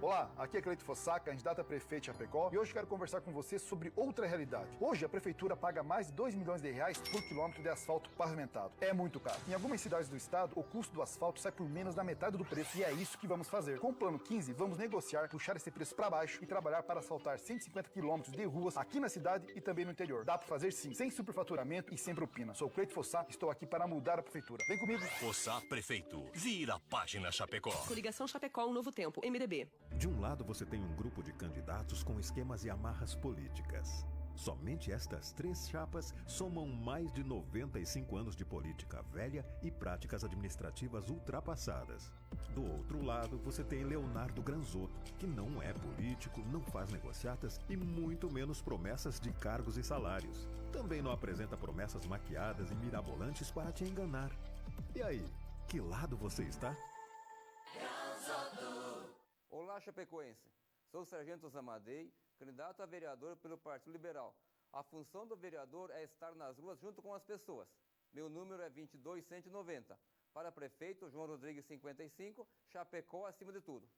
Olá, aqui é Cleito Fossá, candidato a prefeito de Chapecó, e hoje quero conversar com você sobre outra realidade. Hoje a prefeitura paga mais de 2 milhões de reais por quilômetro de asfalto pavimentado. É muito caro. Em algumas cidades do estado, o custo do asfalto sai por menos da metade do preço, e é isso que vamos fazer. Com o Plano 15, vamos negociar, puxar esse preço para baixo e trabalhar para asfaltar 150 quilômetros de ruas aqui na cidade e também no interior. Dá para fazer sim, sem superfaturamento e sem propina. Sou Cleito Fossá, estou aqui para mudar a prefeitura. Vem comigo. Fossá Prefeito. Vira a página Chapecó. Coligação Chapecó, um novo tempo. MDB. De um lado você tem um grupo de candidatos com esquemas e amarras políticas. Somente estas 3 chapas somam mais de 95 anos de política velha e práticas administrativas ultrapassadas. Do outro lado, você tem Leonardo Granzotto, que não é político, não faz negociatas e muito menos promessas de cargos e salários. Também não apresenta promessas maquiadas e mirabolantes para te enganar. E aí, que lado você está? Olá, chapecoense. Sou o Sargento Zamadei, candidato a vereador pelo Partido Liberal. A função do vereador é estar nas ruas junto com as pessoas. Meu número é 22190. Para prefeito, João Rodrigues 55, Chapecó acima de tudo.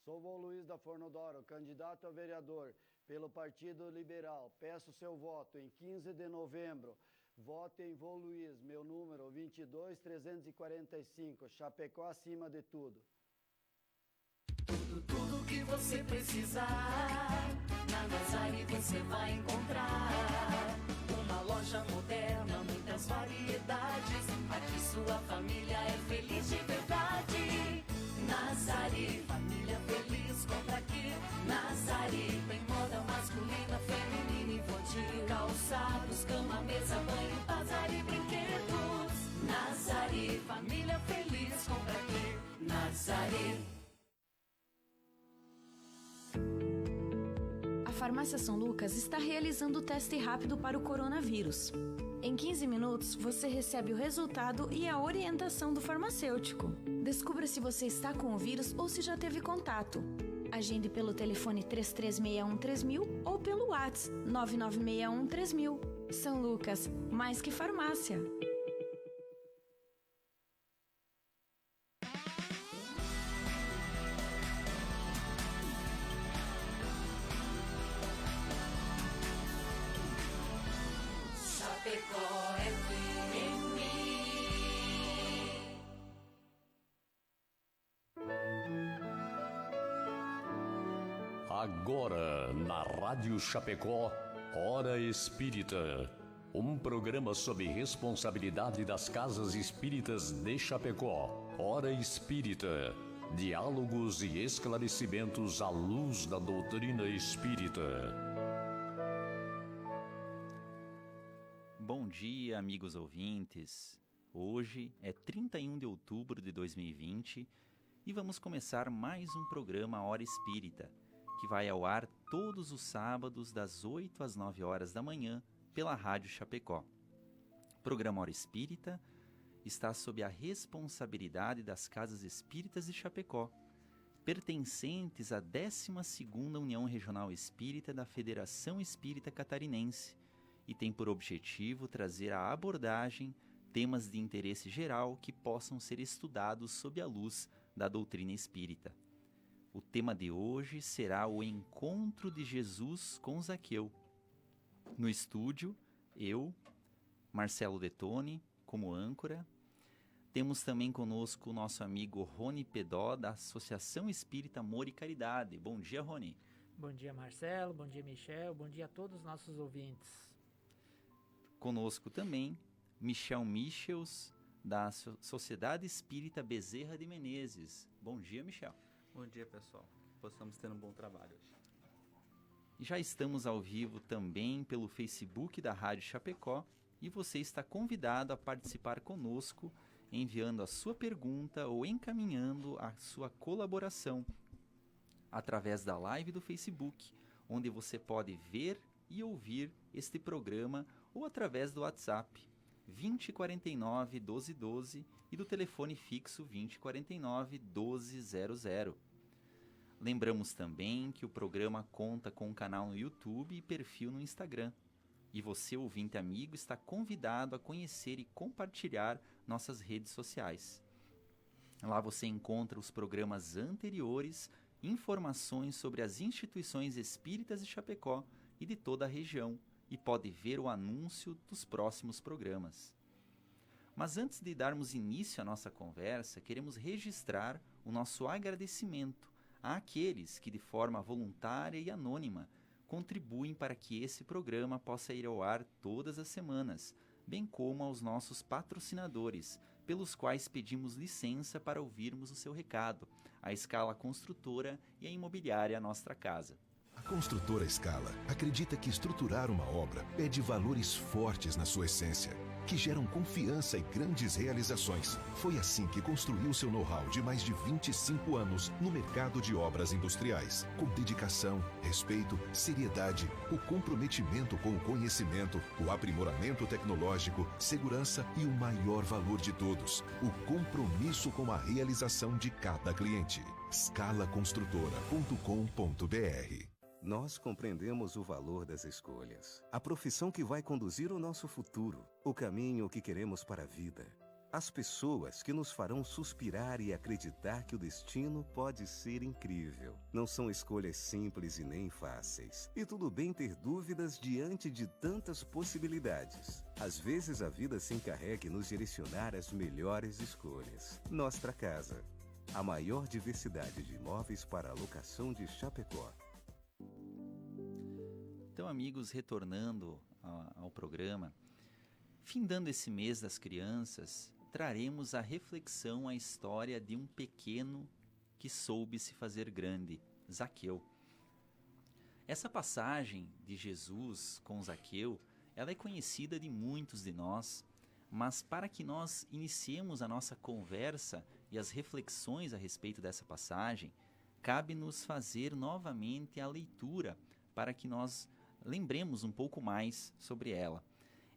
Sou Vô Luiz da Fornodoro, candidato a vereador pelo Partido Liberal. Peço seu voto em 15 de novembro. Vote em Vô Luiz, meu número 22345, Chapecó acima de tudo. Tudo que você precisar, na Nazari você vai encontrar. Uma loja moderna, muitas variedades. Aqui sua família é feliz de verdade. Nazari, família feliz, compra aqui. Nazari, tem moda masculina, feminina e infantil. Calçados, cama, mesa, banho, bazar e brinquedos. Nazari, família feliz, compra aqui. Nazari. A Farmácia São Lucas está realizando o teste rápido para o coronavírus. Em 15 minutos, você recebe o resultado e a orientação do farmacêutico. Descubra se você está com o vírus ou se já teve contato. Agende pelo telefone 3361-3000 ou pelo WhatsApp 99613.000. São Lucas, mais que farmácia. Agora, na Rádio Chapecó, Hora Espírita. Um programa sob responsabilidade das Casas Espíritas de Chapecó. Hora Espírita. Diálogos e esclarecimentos à luz da doutrina espírita. Bom dia, amigos ouvintes. Hoje é 31 de outubro de 2020 e vamos começar mais um programa Hora Espírita, que vai ao ar todos os sábados das 8 às 9 horas da manhã pela Rádio Chapecó. O programa Hora Espírita está sob a responsabilidade das Casas Espíritas de Chapecó, pertencentes à 12ª União Regional Espírita da Federação Espírita Catarinense, e tem por objetivo trazer à abordagem temas de interesse geral que possam ser estudados sob a luz da doutrina espírita. O tema de hoje será o encontro de Jesus com Zaqueu. No estúdio, eu, Marcelo Detoni, como âncora. Temos também conosco o nosso amigo Rony Pedó, da Associação Espírita Amor e Caridade. Bom dia, Rony. Bom dia, Marcelo. Bom dia, Michel. Bom dia a todos os nossos ouvintes. Conosco também Michel Michels, da Sociedade Espírita Bezerra de Menezes. Bom dia, Michel. Bom dia, pessoal. Possamos ter um bom trabalho hoje. E já estamos ao vivo também pelo Facebook da Rádio Chapecó e você está convidado a participar conosco, enviando a sua pergunta ou encaminhando a sua colaboração através da live do Facebook, onde você pode ver e ouvir este programa, ou através do WhatsApp 2049 1212 e do telefone fixo 2049 1200. Lembramos também que o programa conta com um canal no YouTube e perfil no Instagram. E você, ouvinte amigo, está convidado a conhecer e compartilhar nossas redes sociais. Lá você encontra os programas anteriores informações sobre as instituições espíritas de Chapecó e de toda a região, e pode ver o anúncio dos próximos programas. Mas antes de darmos início à nossa conversa, queremos registrar o nosso agradecimento àqueles que, de forma voluntária e anônima, contribuem para que esse programa possa ir ao ar todas as semanas, bem como aos nossos patrocinadores, pelos quais pedimos licença para ouvirmos o seu recado, a Scala Construtora e a Imobiliária Nostra Casa. A Construtora Scala acredita que estruturar uma obra pede valores fortes na sua essência, que geram confiança e grandes realizações. Foi assim que construiu seu know-how de mais de 25 anos no mercado de obras industriais, com dedicação, respeito, seriedade, o comprometimento com o conhecimento, o aprimoramento tecnológico, segurança e o maior valor de todos, o compromisso com a realização de cada cliente. scalaconstrutora.com.br. Nós compreendemos o valor das escolhas, a profissão que vai conduzir o nosso futuro, o caminho que queremos para a vida, as pessoas que nos farão suspirar e acreditar que o destino pode ser incrível. Não são escolhas simples e nem fáceis. E tudo bem ter dúvidas diante de tantas possibilidades. Às vezes a vida se encarrega em nos direcionar às melhores escolhas. Nostra Casa, a maior diversidade de imóveis para alocação de Chapecó. Então, amigos, retornando ao programa, findando esse mês das crianças, traremos à reflexão a história de um pequeno que soube se fazer grande, Zaqueu. Essa passagem de Jesus com Zaqueu, ela é conhecida de muitos de nós, mas para que nós iniciemos a nossa conversa e as reflexões a respeito dessa passagem, cabe-nos fazer novamente a leitura para que nós lembremos um pouco mais sobre ela.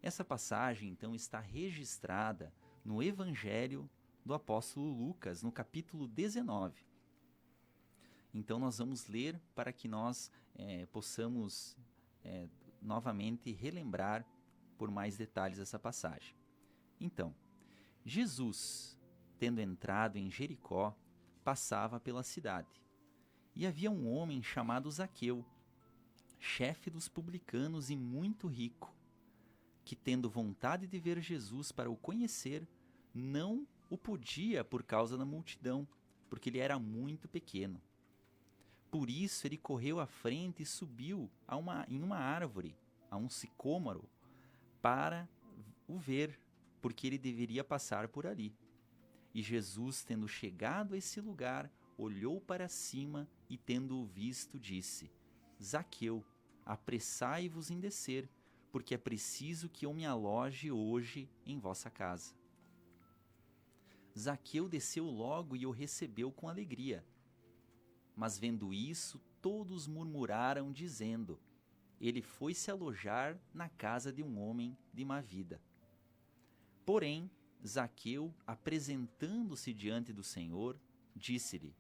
Essa passagem, então, está registrada no Evangelho do apóstolo Lucas, no capítulo 19. Então, nós vamos ler para que nós possamos novamente relembrar por mais detalhes essa passagem. Então, Jesus, tendo entrado em Jericó, passava pela cidade. E havia um homem chamado Zaqueu, chefe dos publicanos e muito rico, que, tendo vontade de ver Jesus para o conhecer, não o podia por causa da multidão, porque ele era muito pequeno. Por isso ele correu à frente e subiu em uma árvore, a um sicômoro, para o ver, porque ele deveria passar por ali. E Jesus, tendo chegado a esse lugar, olhou para cima e, tendo-o visto, disse: Zaqueu, apressai-vos em descer, porque é preciso que eu me aloje hoje em vossa casa. Zaqueu desceu logo e o recebeu com alegria. Mas vendo isso, todos murmuraram, dizendo: ele foi se alojar na casa de um homem de má vida. Porém, Zaqueu, apresentando-se diante do Senhor, disse-lhe: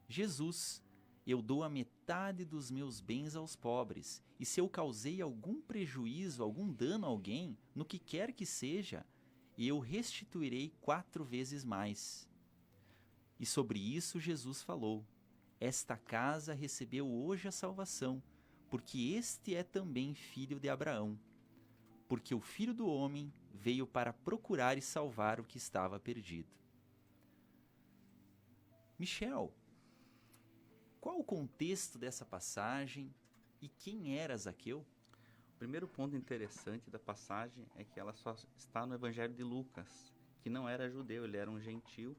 Jesus, eu dou a metade dos meus bens aos pobres, e se eu causei algum prejuízo, algum dano a alguém, no que quer que seja, eu restituirei 4 vezes mais. E sobre isso Jesus falou: esta casa recebeu hoje a salvação, porque este é também filho de Abraão. Porque o Filho do Homem veio para procurar e salvar o que estava perdido. Michel, qual o contexto dessa passagem e quem era Zaqueu? O primeiro ponto interessante da passagem é que ela só está no Evangelho de Lucas, que não era judeu, ele era um gentil,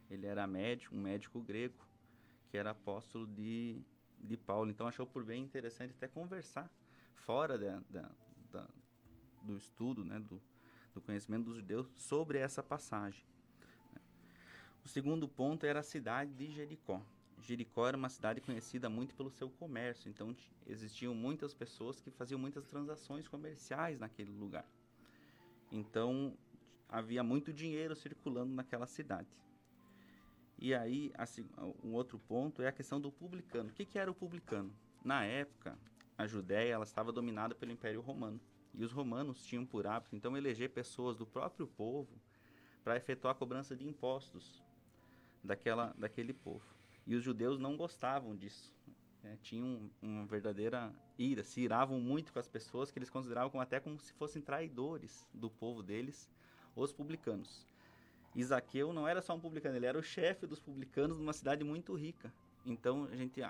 ele era um médico grego, que era apóstolo de Paulo. Então achou por bem interessante até conversar fora do estudo, né, do conhecimento dos judeus sobre essa passagem. O segundo ponto era a cidade de Jericó. Jericó era uma cidade conhecida muito pelo seu comércio, então existiam muitas pessoas que faziam muitas transações comerciais naquele lugar. Então havia muito dinheiro circulando naquela cidade. E aí, um outro ponto é a questão do publicano. O que era o publicano? Na época, a Judéia ela estava dominada pelo Império Romano. E os romanos tinham por hábito, então, eleger pessoas do próprio povo para efetuar a cobrança de impostos daquele povo. E os judeus não gostavam disso. Tinham uma verdadeira ira, se iravam muito com as pessoas que eles consideravam como se fossem traidores do povo deles, os publicanos. E Zaqueu não era só um publicano, ele era o chefe dos publicanos numa cidade muito rica. Então, a gente,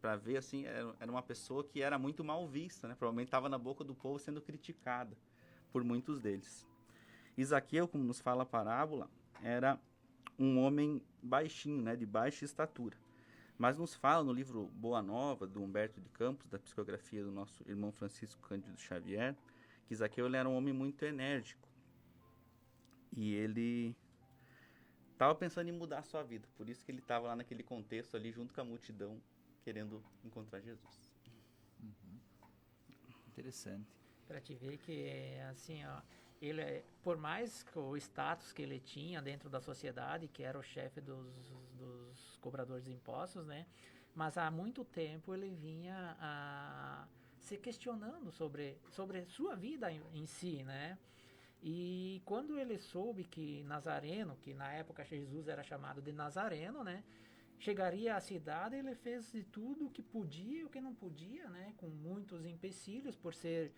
para ver assim, era uma pessoa que era muito mal vista, né? Provavelmente estava na boca do povo sendo criticada por muitos deles. E Zaqueu, como nos fala a parábola, era um homem baixinho, né? De baixa estatura. Mas nos fala no livro Boa Nova, do Humberto de Campos, da psicografia do nosso irmão Francisco Cândido Xavier, que Zaqueu ele era um homem muito enérgico. E ele estava pensando em mudar a sua vida. Por isso que ele estava lá naquele contexto ali, junto com a multidão, querendo encontrar Jesus. Interessante. Para te ver que, assim, ó, ele, por mais que o status que ele tinha dentro da sociedade, que era o chefe dos cobradores de impostos, né? Mas há muito tempo ele vinha se questionando sobre sua vida em si, né? E quando ele soube que Nazareno, que na época Jesus era chamado de Nazareno, né? Chegaria à cidade, ele fez de tudo o que podia e o que não podia, né? Com muitos empecilhos por ser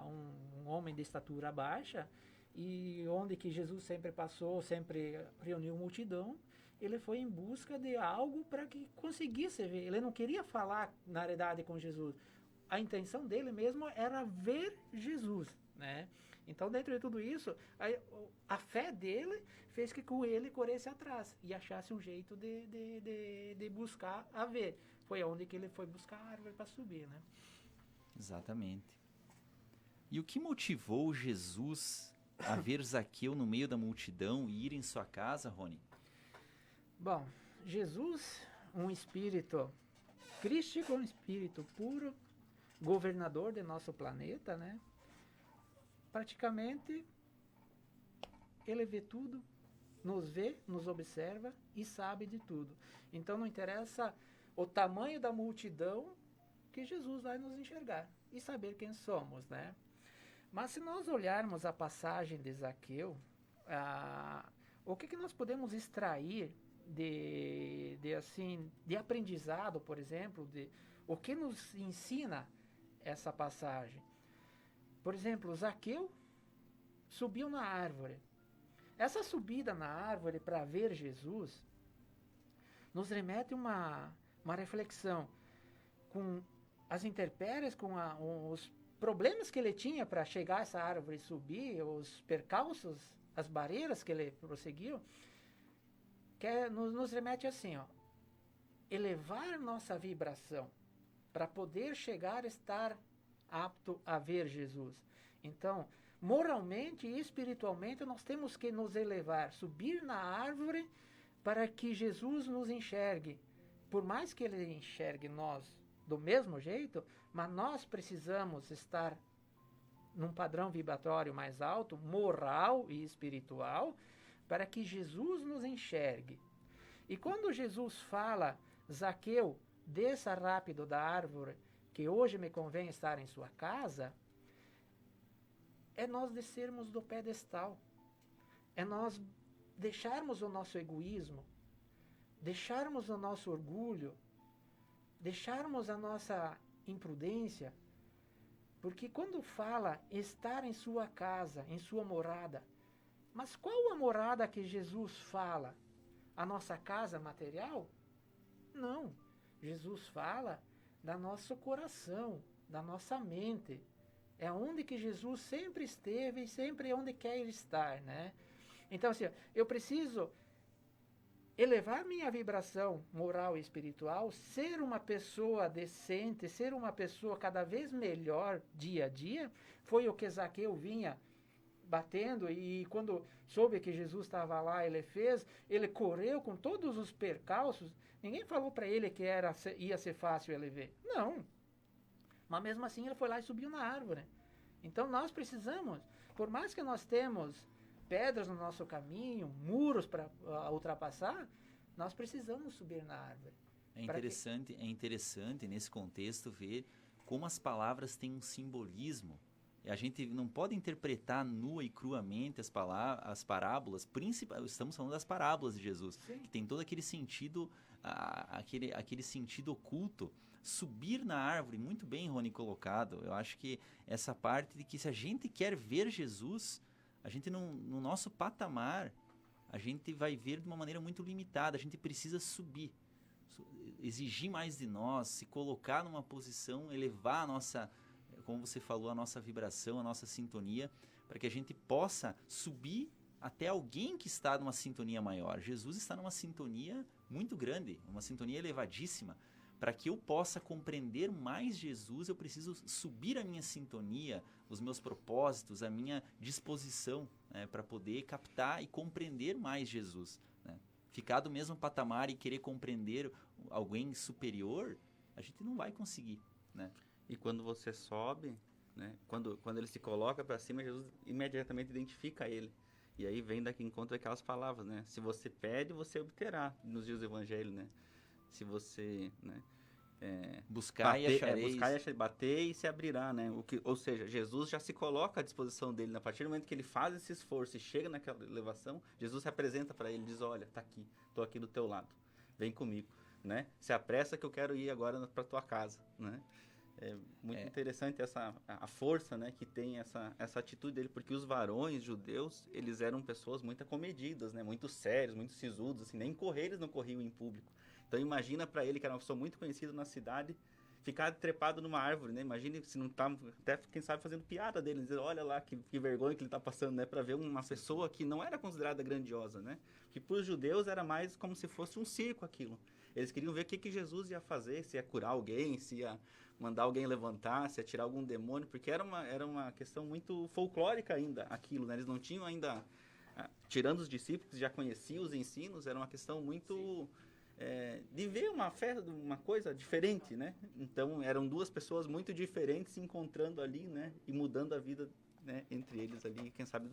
um homem de estatura baixa, e onde que Jesus sempre passou, sempre reuniu multidão, ele foi em busca de algo para que conseguisse ver. Ele não queria falar, na verdade, com Jesus. A intenção dele mesmo era ver Jesus, né? Então, dentro de tudo isso, a fé dele fez que com ele corresse atrás e achasse um jeito de buscar a ver. Foi onde que ele foi buscar a árvore para subir, né? Exatamente. E o que motivou Jesus a ver Zaqueu no meio da multidão e ir em sua casa, Rony? Bom, Jesus, um espírito crístico, um espírito puro, governador do nosso planeta, né? Praticamente, ele vê tudo, nos vê, nos observa e sabe de tudo. Então, não interessa o tamanho da multidão, que Jesus vai nos enxergar e saber quem somos, né? Mas se nós olharmos a passagem de Zaqueu, o que nós podemos extrair de aprendizado, por exemplo, o que nos ensina essa passagem? Por exemplo, Zaqueu subiu na árvore. Essa subida na árvore para ver Jesus nos remete uma reflexão com as intempéries, com os problemas que ele tinha para chegar a essa árvore e subir, os percalços, as barreiras que ele prosseguiu, que nos remete assim, ó, elevar nossa vibração para poder chegar a estar apto a ver Jesus. Então, moralmente e espiritualmente, nós temos que nos elevar, subir na árvore para que Jesus nos enxergue. Por mais que ele enxergue nós do mesmo jeito, mas nós precisamos estar num padrão vibratório mais alto, moral e espiritual, para que Jesus nos enxergue. E quando Jesus fala, Zaqueu, desça rápido da árvore, que hoje me convém estar em sua casa, é nós descermos do pedestal, é nós deixarmos o nosso egoísmo, deixarmos o nosso orgulho, deixarmos a nossa imprudência, porque quando fala estar em sua casa, em sua morada, mas qual a morada que Jesus fala? A nossa casa material? Não, Jesus fala da nosso coração, da nossa mente. É onde que Jesus sempre esteve e sempre onde quer estar, né? Então, assim, eu preciso elevar minha vibração moral e espiritual, ser uma pessoa decente, ser uma pessoa cada vez melhor dia a dia. Foi o que Zaqueu vinha batendo, e quando soube que Jesus estava lá, ele correu com todos os percalços. Ninguém falou para ele que ia ser fácil ele ver. Não. Mas mesmo assim ele foi lá e subiu na árvore. Então nós precisamos, por mais que nós temos pedras no nosso caminho, muros para ultrapassar, nós precisamos subir na árvore. É interessante nesse contexto ver como as palavras têm um simbolismo A gente não pode interpretar nua e cruamente as parábolas, estamos falando das parábolas de Jesus, que tem todo aquele sentido, aquele sentido oculto. Subir na árvore, muito bem, Rony, colocado. Eu acho que essa parte de que se a gente quer ver Jesus, a gente no nosso patamar, a gente vai ver de uma maneira muito limitada. A gente precisa subir, exigir mais de nós, se colocar numa posição, elevar a nossa, como você falou, a nossa vibração, a nossa sintonia, para que a gente possa subir até alguém que está numa sintonia maior. Jesus está numa sintonia muito grande, uma sintonia elevadíssima. Para que eu possa compreender mais Jesus, eu preciso subir a minha sintonia, os meus propósitos, a minha disposição, né, para poder captar e compreender mais Jesus. Né? Ficar do mesmo patamar e querer compreender alguém superior, a gente não vai conseguir. Né? E quando você sobe, né, quando ele se coloca para cima, Jesus imediatamente identifica ele. E aí vem daqui encontro aquelas palavras, né? Se você pede, você obterá, nos dias do Evangelho, né? Se você, né, buscar e achareis. Bater e se abrirá, né? Ou seja, Jesus já se coloca à disposição dele. A partir do momento que ele faz esse esforço e chega naquela elevação, Jesus se apresenta para ele, diz, olha, tá aqui, tô aqui do teu lado, vem comigo, né? Se apressa que eu quero ir agora para tua casa, né? É muito interessante a força, né, que tem essa atitude dele, porque os varões judeus, eles eram pessoas muito acomedidas, né, muito sérios, muito sisudos, assim, nem correr eles não corriam em público. Então imagina para ele, que era uma pessoa muito conhecida na cidade, ficar trepado numa árvore, né? Imagine se não tá, até quem sabe fazendo piada dele, dizendo, olha lá que vergonha que ele tá passando, né? Para ver uma pessoa que não era considerada grandiosa, né? Que para os judeus era mais como se fosse um circo aquilo. Eles queriam ver o que Jesus ia fazer, se ia curar alguém, se ia mandar alguém levantar, se ia tirar algum demônio, porque era uma questão muito folclórica ainda aquilo, né? Eles não tinham ainda, tirando os discípulos que já conheciam os ensinos, era uma questão muito... de ver uma fé, uma coisa diferente, né? Então eram duas pessoas muito diferentes se encontrando ali, né? E mudando a vida, né, entre eles ali, quem sabe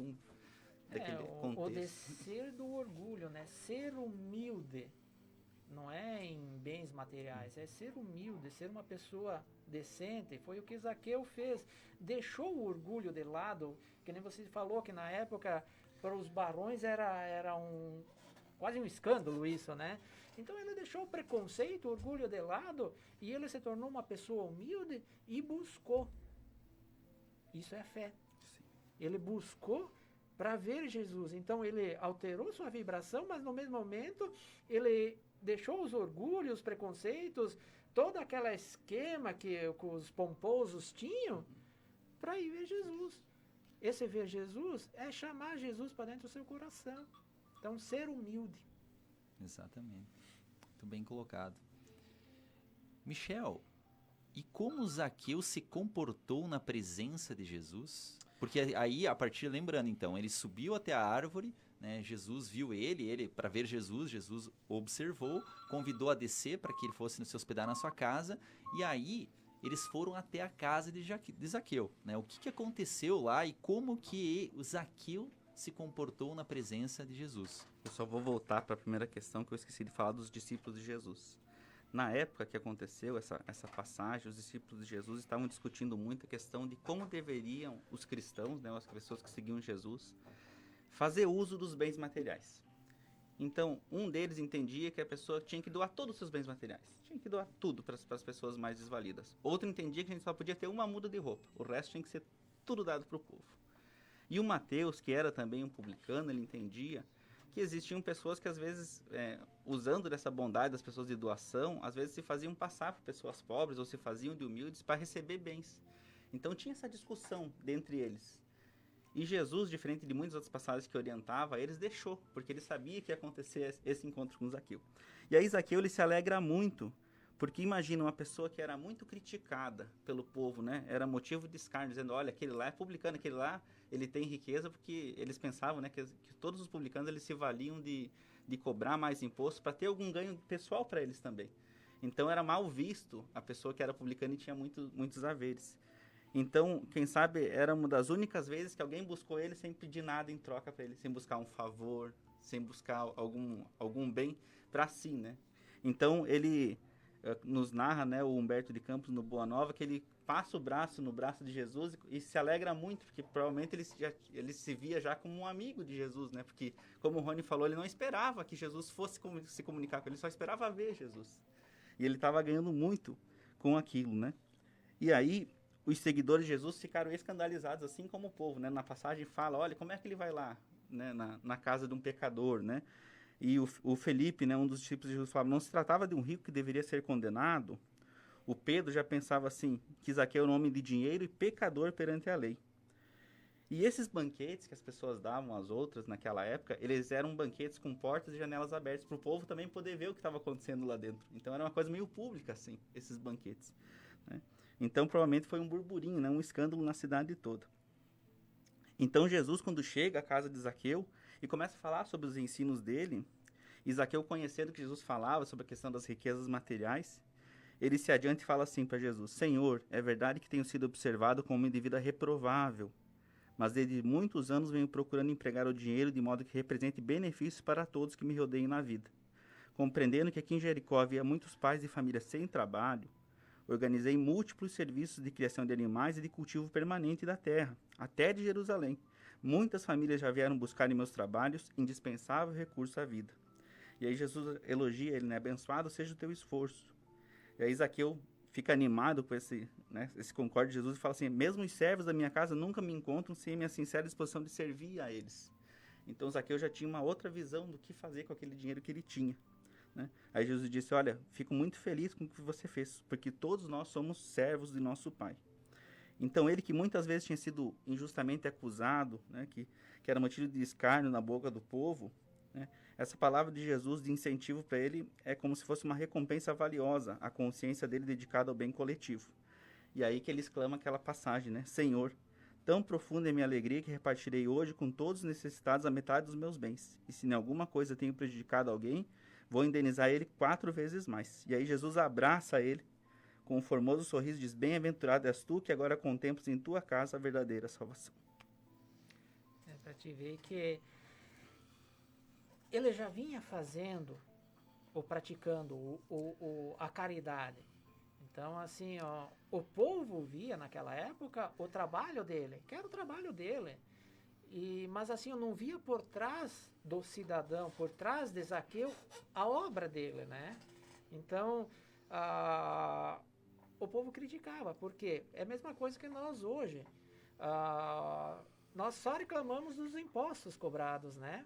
daquele contexto. O descer do orgulho, né? Ser humilde, não é em bens materiais, é ser humilde, ser uma pessoa decente. Foi o que Zaqueu fez, deixou o orgulho de lado, que nem você falou que na época para os barões era quase um escândalo isso, né? Então ele deixou o preconceito, o orgulho de lado, e ele se tornou uma pessoa humilde e buscou. Isso é fé. Sim. Ele buscou para ver Jesus. Então ele alterou sua vibração, mas no mesmo momento ele deixou os orgulhos, os preconceitos, todo aquele esquema que os pomposos tinham, para ir ver Jesus. Esse ver Jesus é chamar Jesus para dentro do seu coração. Então, ser humilde. Exatamente. Muito bem colocado. Michel, e como Zaqueu se comportou na presença de Jesus? Porque aí, a partir, lembrando então, ele subiu até a árvore, né, Jesus viu ele para ver Jesus observou, convidou a descer para que ele fosse se hospedar na sua casa, e aí eles foram até a casa de Zaqueu. Né? O que aconteceu lá e como que o Zaqueu se comportou na presença de Jesus? Eu só vou voltar para a primeira questão que eu esqueci de falar dos discípulos de Jesus. Na época que aconteceu essa passagem, os discípulos de Jesus estavam discutindo muito a questão de como deveriam os cristãos, né, as pessoas que seguiam Jesus, fazer uso dos bens materiais. Então, um deles entendia que a pessoa tinha que doar todos os seus bens materiais. Tinha que doar tudo para as pessoas mais desvalidas. Outro entendia que a gente só podia ter uma muda de roupa. O resto tinha que ser tudo dado para o povo. E o Mateus, que era também um publicano, ele entendia que existiam pessoas que, às vezes, usando dessa bondade das pessoas de doação, às vezes se faziam passar por pessoas pobres ou se faziam de humildes para receber bens. Então, tinha essa discussão dentre eles. E Jesus, diferente de muitas outras passagens que orientava, eles deixou, porque ele sabia que ia acontecer esse encontro com Zaqueu. E aí Zaqueu ele se alegra muito, porque imagina uma pessoa que era muito criticada pelo povo, né? Era motivo de escárnio, dizendo, olha, aquele lá é publicano, aquele lá ele tem riqueza, porque eles pensavam, né, que todos os publicanos eles se valiam de cobrar mais imposto para ter algum ganho pessoal para eles também. Então era mal visto a pessoa que era publicana e tinha muitos haveres. Então, quem sabe, era uma das únicas vezes que alguém buscou ele sem pedir nada em troca para ele, sem buscar um favor, sem buscar algum bem para si, né? Então, ele nos narra, né, o Humberto de Campos no Boa Nova, que ele passa o braço no braço de Jesus e se alegra muito, porque provavelmente ele se via já como um amigo de Jesus, né? Porque, como o Rony falou, ele não esperava que Jesus fosse se comunicar com ele, só esperava ver Jesus. E ele estava ganhando muito com aquilo, né? E aí, os seguidores de Jesus ficaram escandalizados, assim como o povo, né? Na passagem fala, olha, como é que ele vai lá, né? Na casa de um pecador, né? E o Felipe, né? Um dos discípulos de Jesus, fala, não se tratava de um rico que deveria ser condenado. O Pedro já pensava assim, que Zaqueu era um homem de dinheiro e pecador perante a lei. E esses banquetes que as pessoas davam às outras naquela época, eles eram banquetes com portas e janelas abertas para o povo também poder ver o que estava acontecendo lá dentro. Então era uma coisa meio pública, assim, esses banquetes, né? Então provavelmente foi um burburinho, né? Um escândalo na cidade toda. Então Jesus, quando chega à casa de Zaqueu e começa a falar sobre os ensinos dele, e Zaqueu, conhecendo que Jesus falava sobre a questão das riquezas materiais, ele se adianta e fala assim para Jesus, Senhor, é verdade que tenho sido observado como um homem de vida reprovável, mas desde muitos anos venho procurando empregar o dinheiro de modo que represente benefícios para todos que me rodeiam na vida. Compreendendo que aqui em Jericó havia muitos pais de família sem trabalho, organizei múltiplos serviços de criação de animais e de cultivo permanente da terra, até de Jerusalém. Muitas famílias já vieram buscar em meus trabalhos indispensável recurso à vida. E aí Jesus elogia ele, né? Abençoado seja o teu esforço. E aí Zaqueu fica animado com esse concorde de Jesus e fala assim, mesmo os servos da minha casa nunca me encontram sem a minha sincera disposição de servir a eles. Então Zaqueu já tinha uma outra visão do que fazer com aquele dinheiro que ele tinha, né? Aí Jesus disse, olha, fico muito feliz com o que você fez, porque todos nós somos servos de nosso Pai. Então ele, que muitas vezes tinha sido injustamente acusado, né, que era motivo de escárnio na boca do povo, né, essa palavra de Jesus de incentivo para ele é como se fosse uma recompensa valiosa, a consciência dele dedicada ao bem coletivo. E aí que ele exclama aquela passagem, né? Senhor, tão profunda é minha alegria que repartirei hoje com todos os necessitados a metade dos meus bens. E se em alguma coisa tenho prejudicado alguém, vou indenizar ele 4 vezes mais. E aí Jesus abraça ele com um formoso sorriso e diz, bem-aventurado és tu que agora contemplas em tua casa a verdadeira salvação. É para te ver que ele já vinha fazendo ou praticando a caridade. Então, assim, ó, o povo via naquela época o trabalho dele, que era o trabalho dele. Mas assim, eu não via por trás do cidadão, por trás de Zaqueu, a obra dele, né? Então, o povo criticava, porque é a mesma coisa que nós hoje. Nós só reclamamos dos impostos cobrados, né?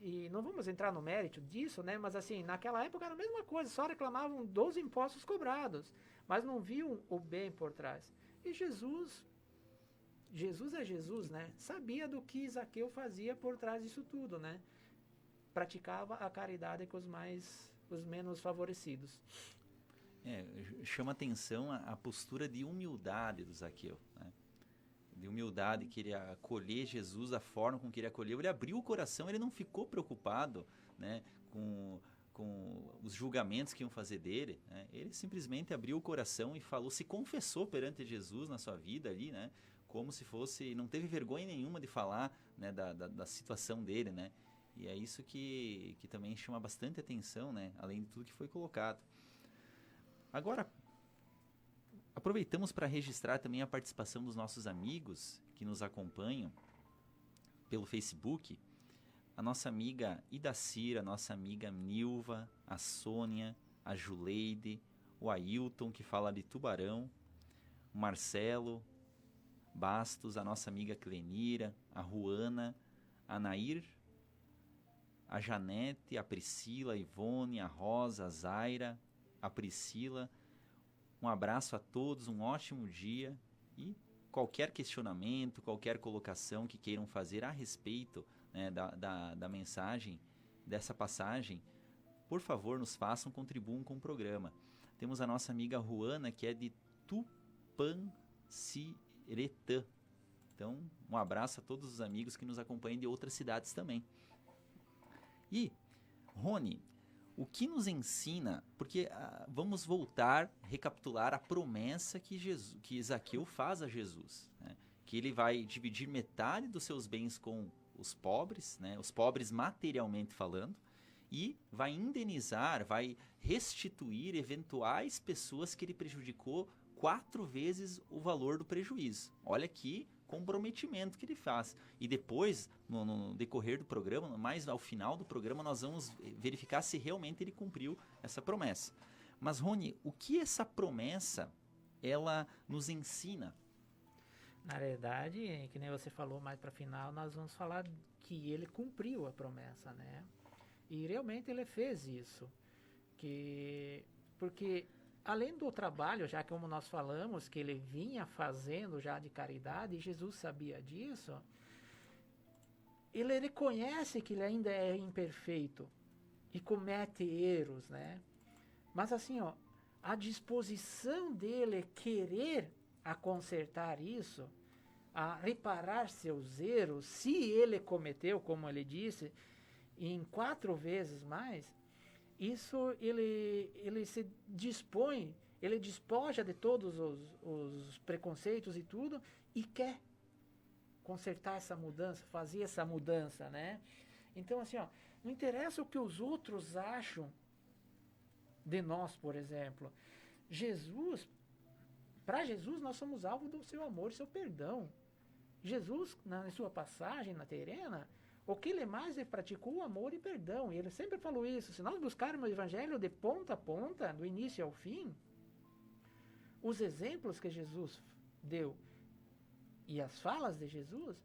E não vamos entrar no mérito disso, né? Mas assim, naquela época era a mesma coisa, só reclamavam dos impostos cobrados, mas não viam o bem por trás. E Jesus é Jesus, né? Sabia do que Zaqueu fazia por trás disso tudo, né? Praticava a caridade com os menos favorecidos. Chama atenção a postura de humildade do Zaqueu, né? De humildade, que ele acolher Jesus da forma com que ele acolheu. Ele abriu o coração, ele não ficou preocupado, né, com os julgamentos que iam fazer dele, né? Ele simplesmente abriu o coração e falou, se confessou perante Jesus na sua vida ali, né? Como se fosse, não teve vergonha nenhuma de falar, né, da situação dele, né? E é isso que também chama bastante atenção, né? Além de tudo que foi colocado. Agora, aproveitamos para registrar também a participação dos nossos amigos que nos acompanham pelo Facebook. A nossa amiga Idacira, a nossa amiga Nilva, a Sônia, a Juleide, o Ailton, que fala de Tubarão, o Marcelo Bastos, a nossa amiga Clenira, a Ruana, a Nair, a Janete, a Priscila, a Ivone, a Rosa, a Zaira, a Priscila. Um abraço a todos, um ótimo dia, e qualquer questionamento, qualquer colocação que queiram fazer a respeito, né, da mensagem, dessa passagem, por favor, nos façam, contribuam com o programa. Temos a nossa amiga Ruana, que é de Tupanciretã. Então, um abraço a todos os amigos que nos acompanham de outras cidades também. E, Rony, o que nos ensina, porque vamos voltar, recapitular a promessa que Zaqueu faz a Jesus, né? Que ele vai dividir metade dos seus bens com os pobres, né? Os pobres materialmente falando, e vai indenizar, vai restituir eventuais pessoas que ele prejudicou 4 vezes o valor do prejuízo. Olha que comprometimento que ele faz. E depois, no decorrer do programa, mais ao final do programa, nós vamos verificar se realmente ele cumpriu essa promessa. Mas, Rony, o que essa promessa, ela nos ensina? Na verdade, que nem você falou mais para final, nós vamos falar que ele cumpriu a promessa, né? E realmente ele fez isso. Porque além do trabalho, já que como nós falamos, que ele vinha fazendo já de caridade, e Jesus sabia disso, ele reconhece que ele ainda é imperfeito e comete erros, né? Mas assim, ó, a disposição dele querer a consertar isso, a reparar seus erros, se ele cometeu, como ele disse, em 4 vezes mais, isso ele se dispõe, ele despoja de todos os preconceitos e tudo, e quer consertar essa mudança, fazer essa mudança, né? Então, assim, ó, não interessa o que os outros acham de nós, por exemplo. Para Jesus, nós somos alvo do seu amor e seu perdão. Jesus, na sua passagem na terrena, o que ele mais praticou o amor e perdão. E ele sempre falou isso. Se nós buscarmos o evangelho de ponta a ponta, do início ao fim, os exemplos que Jesus deu e as falas de Jesus,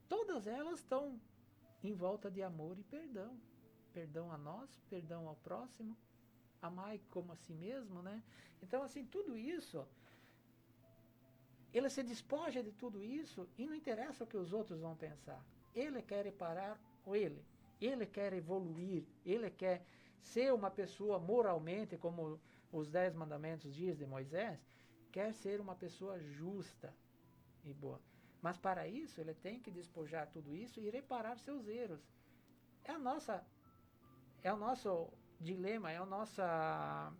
todas elas estão em volta de amor e perdão. Perdão a nós, perdão ao próximo, amai como a si mesmo, né? Então, assim, tudo isso, ele se despoja de tudo isso e não interessa o que os outros vão pensar. Ele quer reparar ele quer evoluir, ele quer ser uma pessoa moralmente, como os 10 mandamentos diz de Moisés, quer ser uma pessoa justa e boa. Mas para isso ele tem que despojar tudo isso e reparar seus erros. É o nosso dilema, é a nossa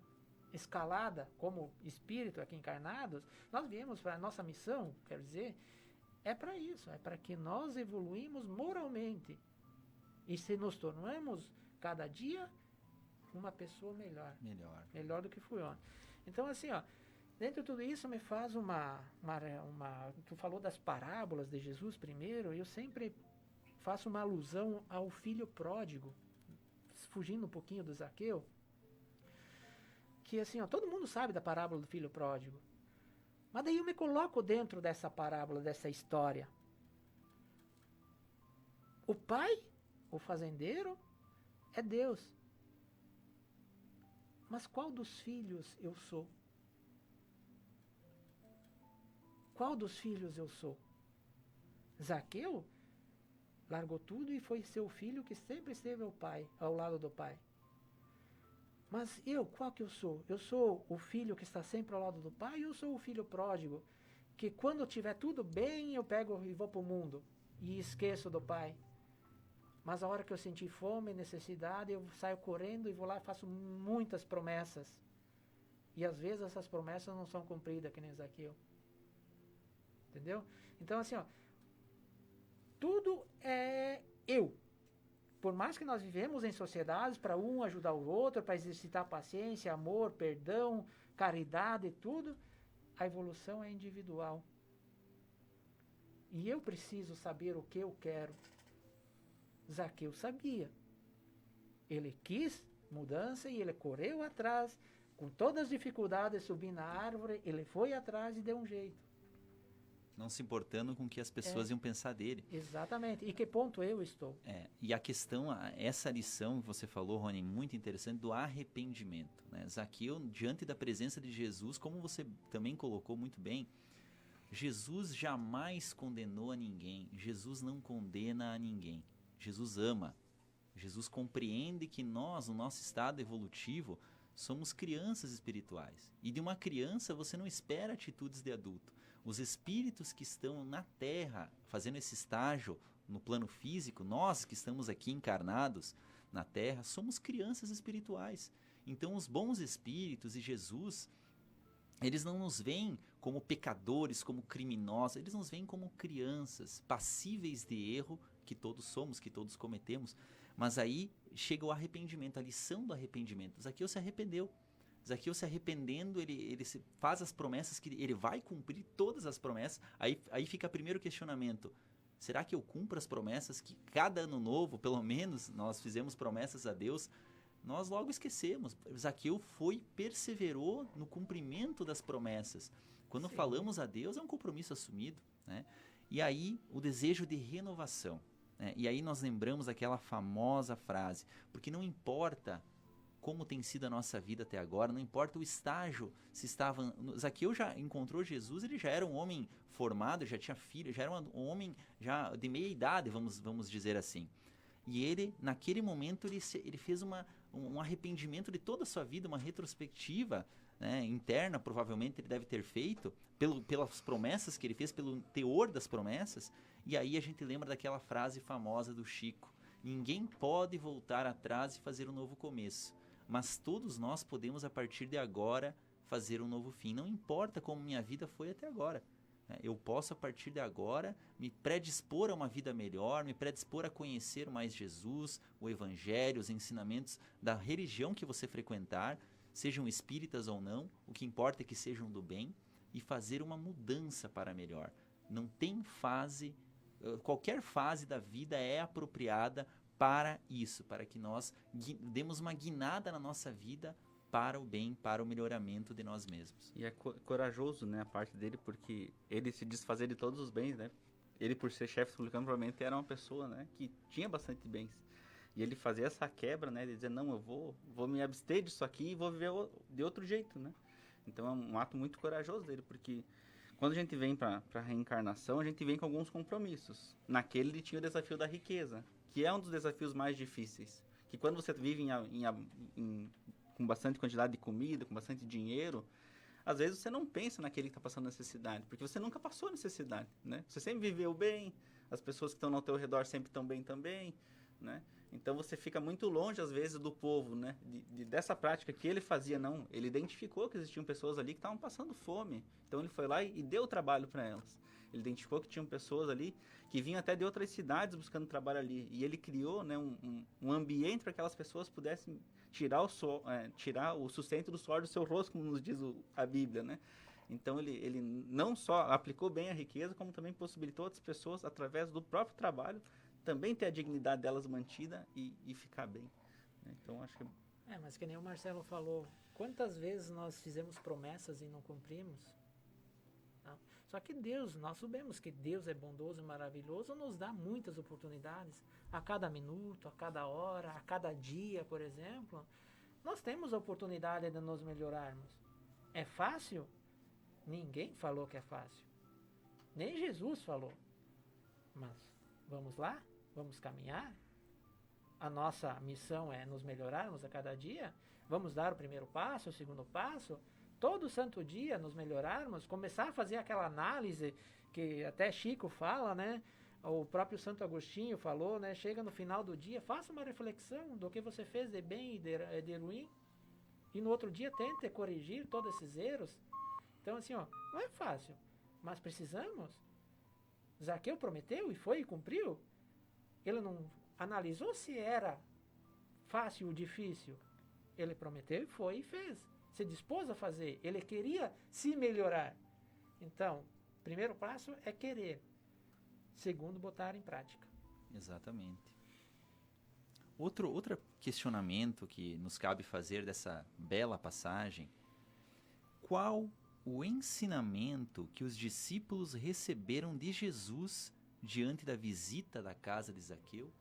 escalada como espírito aqui encarnados. Nós viemos para a nossa missão, quer dizer, é para isso, é para que nós evoluímos moralmente e se nos tornamos cada dia uma pessoa melhor do que fui ontem. Então, assim, ó, dentro de tudo isso me faz tu falou das parábolas de Jesus primeiro, eu sempre faço uma alusão ao filho pródigo, fugindo um pouquinho do Zaqueu, que assim, ó, todo mundo sabe da parábola do filho pródigo. Mas daí eu me coloco dentro dessa parábola, dessa história. O pai, o fazendeiro, é Deus. Mas qual dos filhos eu sou? Qual dos filhos eu sou? Zaqueu largou tudo e foi seu filho que sempre esteve ao lado do pai. Mas qual que eu sou? Eu sou o filho que está sempre ao lado do pai, ou eu sou o filho pródigo, que quando tiver tudo bem, eu pego e vou para o mundo e esqueço do pai. Mas a hora que eu sentir fome e necessidade, eu saio correndo e vou lá e faço muitas promessas. E às vezes essas promessas não são cumpridas, que nem Zaqueu. Entendeu? Então, assim, ó, tudo é eu. Por mais que nós vivemos em sociedades para um ajudar o outro, para exercitar paciência, amor, perdão, caridade e tudo, a evolução é individual. E eu preciso saber o que eu quero. Zaqueu sabia. Ele quis mudança e ele correu atrás, com todas as dificuldades, subindo na árvore, ele foi atrás e deu um jeito. Não se importando com o que as pessoas iam pensar dele. Exatamente. E que ponto eu estou? E a questão, essa lição que você falou, Rony, muito interessante, do arrependimento. Né? Zaqueu, diante da presença de Jesus, como você também colocou muito bem, Jesus jamais condenou a ninguém. Jesus não condena a ninguém. Jesus ama. Jesus compreende que nós, no nosso estado evolutivo, somos crianças espirituais. E de uma criança você não espera atitudes de adulto. Os espíritos que estão na Terra, fazendo esse estágio no plano físico, nós que estamos aqui encarnados na Terra, somos crianças espirituais. Então os bons espíritos e Jesus, eles não nos veem como pecadores, como criminosos, eles nos veem como crianças, passíveis de erro, que todos somos, que todos cometemos. Mas aí chega o arrependimento, a lição do arrependimento. Zaqueu se arrependeu. Zaqueu se arrependendo, ele faz as promessas, que ele vai cumprir todas as promessas. Aí fica o primeiro questionamento. Será que eu cumpro as promessas que cada ano novo, pelo menos, nós fizemos promessas a Deus? Nós logo esquecemos. Zaqueu perseverou no cumprimento das promessas. Quando falamos a Deus, é um compromisso assumido, né? E aí, o desejo de renovação, né? E aí nós lembramos aquela famosa frase, porque não importa como tem sido a nossa vida até agora, não importa o estágio, se estava... Zaqueu já encontrou Jesus, ele já era um homem formado, já tinha filho, já era um homem já de meia idade, vamos dizer assim. E ele, naquele momento, ele fez um arrependimento de toda a sua vida, uma retrospectiva, né, interna, provavelmente ele deve ter feito, pelas promessas que ele fez, pelo teor das promessas. E aí a gente lembra daquela frase famosa do Chico: ninguém pode voltar atrás e fazer um novo começo, mas todos nós podemos, a partir de agora, fazer um novo fim. Não importa como minha vida foi até agora. Eu posso, a partir de agora, me predispor a uma vida melhor, me predispor a conhecer mais Jesus, o Evangelho, os ensinamentos da religião que você frequentar, sejam espíritas ou não, o que importa é que sejam do bem, e fazer uma mudança para melhor. Não tem fase, qualquer fase da vida é apropriada para isso, para que nós demos uma guinada na nossa vida para o bem, para o melhoramento de nós mesmos. E é corajoso, né, a parte dele, porque ele se desfazer de todos os bens, né? Ele, por ser chefe republicano, provavelmente era uma pessoa, né, que tinha bastante bens. E ele fazia essa quebra, né, de dizer, não, eu vou me abster disso aqui e vou viver de outro jeito, né? Então é um ato muito corajoso dele, porque quando a gente vem para a reencarnação, a gente vem com alguns compromissos. Naquele ele tinha o desafio da riqueza, que é um dos desafios mais difíceis. Que quando você vive com bastante quantidade de comida, com bastante dinheiro, às vezes você não pensa naquele que está passando necessidade, porque você nunca passou necessidade, né? Você sempre viveu bem, as pessoas que estão ao teu redor sempre estão bem também, né? Então você fica muito longe, às vezes, do povo, né? Dessa prática que ele fazia, não. Ele identificou que existiam pessoas ali que estavam passando fome. Então ele foi lá e deu trabalho para elas. Ele identificou que tinham pessoas ali que vinham até de outras cidades buscando trabalho ali. E ele criou, né, um ambiente para que aquelas pessoas pudessem tirar o sustento do suor do seu rosto, como nos diz a Bíblia, né? Então ele não só aplicou bem a riqueza, como também possibilitou outras pessoas, através do próprio trabalho, também ter a dignidade delas mantida e ficar bem, né? Então acho que... mas que nem o Marcelo falou, quantas vezes nós fizemos promessas e não cumprimos? Não. Só que Deus, nós sabemos que Deus é bondoso e maravilhoso, nos dá muitas oportunidades, a cada minuto, a cada hora, a cada dia, por exemplo, nós temos a oportunidade de nos melhorarmos. É fácil? Ninguém falou que é fácil. Nem Jesus falou. Mas vamos lá? Vamos caminhar? A nossa missão é nos melhorarmos a cada dia? Vamos dar o primeiro passo, o segundo passo? Todo santo dia nos melhorarmos? Começar a fazer aquela análise que até Chico fala, né? O próprio Santo Agostinho falou, né? Chega no final do dia, faça uma reflexão do que você fez de bem e de ruim. E no outro dia tente corrigir todos esses erros. Então assim, não é fácil, mas precisamos. Zaqueu prometeu e foi e cumpriu. Ele não analisou se era fácil ou difícil. Ele prometeu e foi e fez. Se dispôs a fazer. Ele queria se melhorar. Então, primeiro passo é querer. Segundo, botar em prática. Exatamente. Outro questionamento que nos cabe fazer dessa bela passagem: qual o ensinamento que os discípulos receberam de Jesus diante da visita da casa de Zaqueu?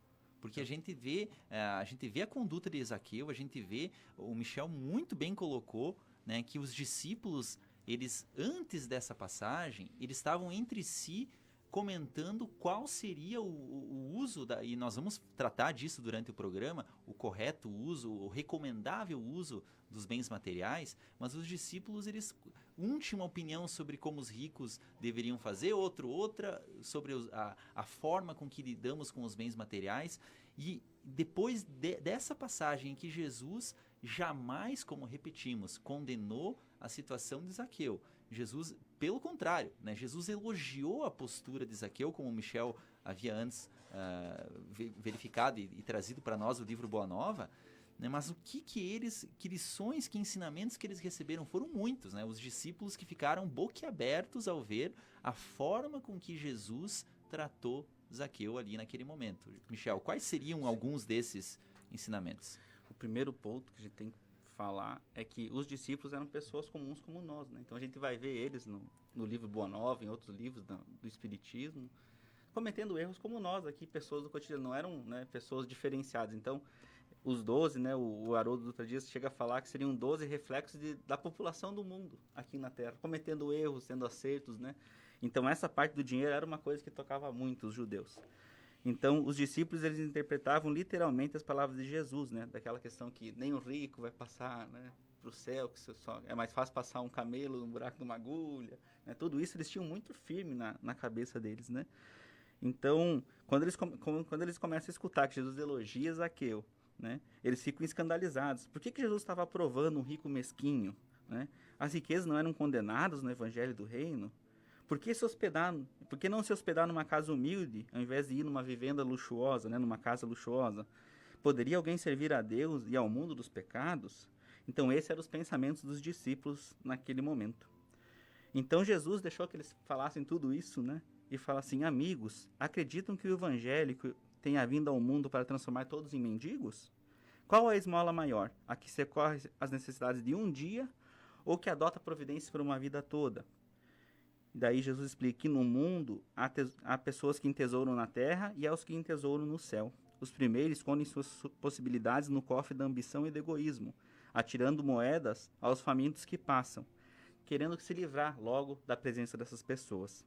Porque a gente vê a conduta de Zaqueu, a gente vê, o Michel muito bem colocou, né, que os discípulos, eles, antes dessa passagem, eles estavam entre si comentando qual seria o uso, e nós vamos tratar disso durante o programa, o correto uso, o recomendável uso dos bens materiais, mas os discípulos, um tinha uma opinião sobre como os ricos deveriam fazer, outra sobre a forma com que lidamos com os bens materiais. E depois dessa passagem em que Jesus jamais, como repetimos, condenou a situação de Zaqueu, Jesus, pelo contrário, né, Jesus elogiou a postura de Zaqueu, como o Michel havia antes verificado e trazido para nós o livro Boa Nova. né? Mas o que lições, que ensinamentos que eles receberam? Foram muitos, né? Os discípulos que ficaram boquiabertos ao ver a forma com que Jesus tratou Zaqueu ali naquele momento. Michel, quais seriam alguns desses ensinamentos? O primeiro ponto que a gente tem que falar é que os discípulos eram pessoas comuns como nós, né? Então a gente vai ver eles no livro Boa Nova, em outros livros do Espiritismo, cometendo erros como nós aqui, pessoas do cotidiano, não eram, né, pessoas diferenciadas. Então, os 12, né, o Haroldo Dutra Dias chega a falar que seriam 12 reflexos da população do mundo aqui na Terra, cometendo erros, tendo acertos, né? Então, essa parte do dinheiro era uma coisa que tocava muito os judeus. Então, os discípulos, eles interpretavam literalmente as palavras de Jesus, né? Daquela questão que nem o rico vai passar, né, para o céu, que é mais fácil passar um camelo no buraco de uma agulha, né? Tudo isso eles tinham muito firme na cabeça deles, né? Então, quando eles começam a escutar que Jesus elogia Zaqueu, né, eles ficam escandalizados. Por que Jesus estava aprovando um rico mesquinho? Né? As riquezas não eram condenadas no Evangelho do Reino? Por que não se hospedar numa casa humilde, ao invés de ir numa vivenda luxuosa, né, numa casa luxuosa? Poderia alguém servir a Deus e ao mundo dos pecados? Então, esses eram os pensamentos dos discípulos naquele momento. Então, Jesus deixou que eles falassem tudo isso, né? E fala assim: amigos, acreditam que o evangélico tenha vindo ao mundo para transformar todos em mendigos? Qual a esmola maior? A que socorre as necessidades de um dia ou que adota providências por uma vida toda? Daí Jesus explica que no mundo há pessoas que entesouram na terra e há os que entesouram no céu. Os primeiros escondem suas possibilidades no cofre da ambição e do egoísmo, atirando moedas aos famintos que passam, querendo se livrar logo da presença dessas pessoas.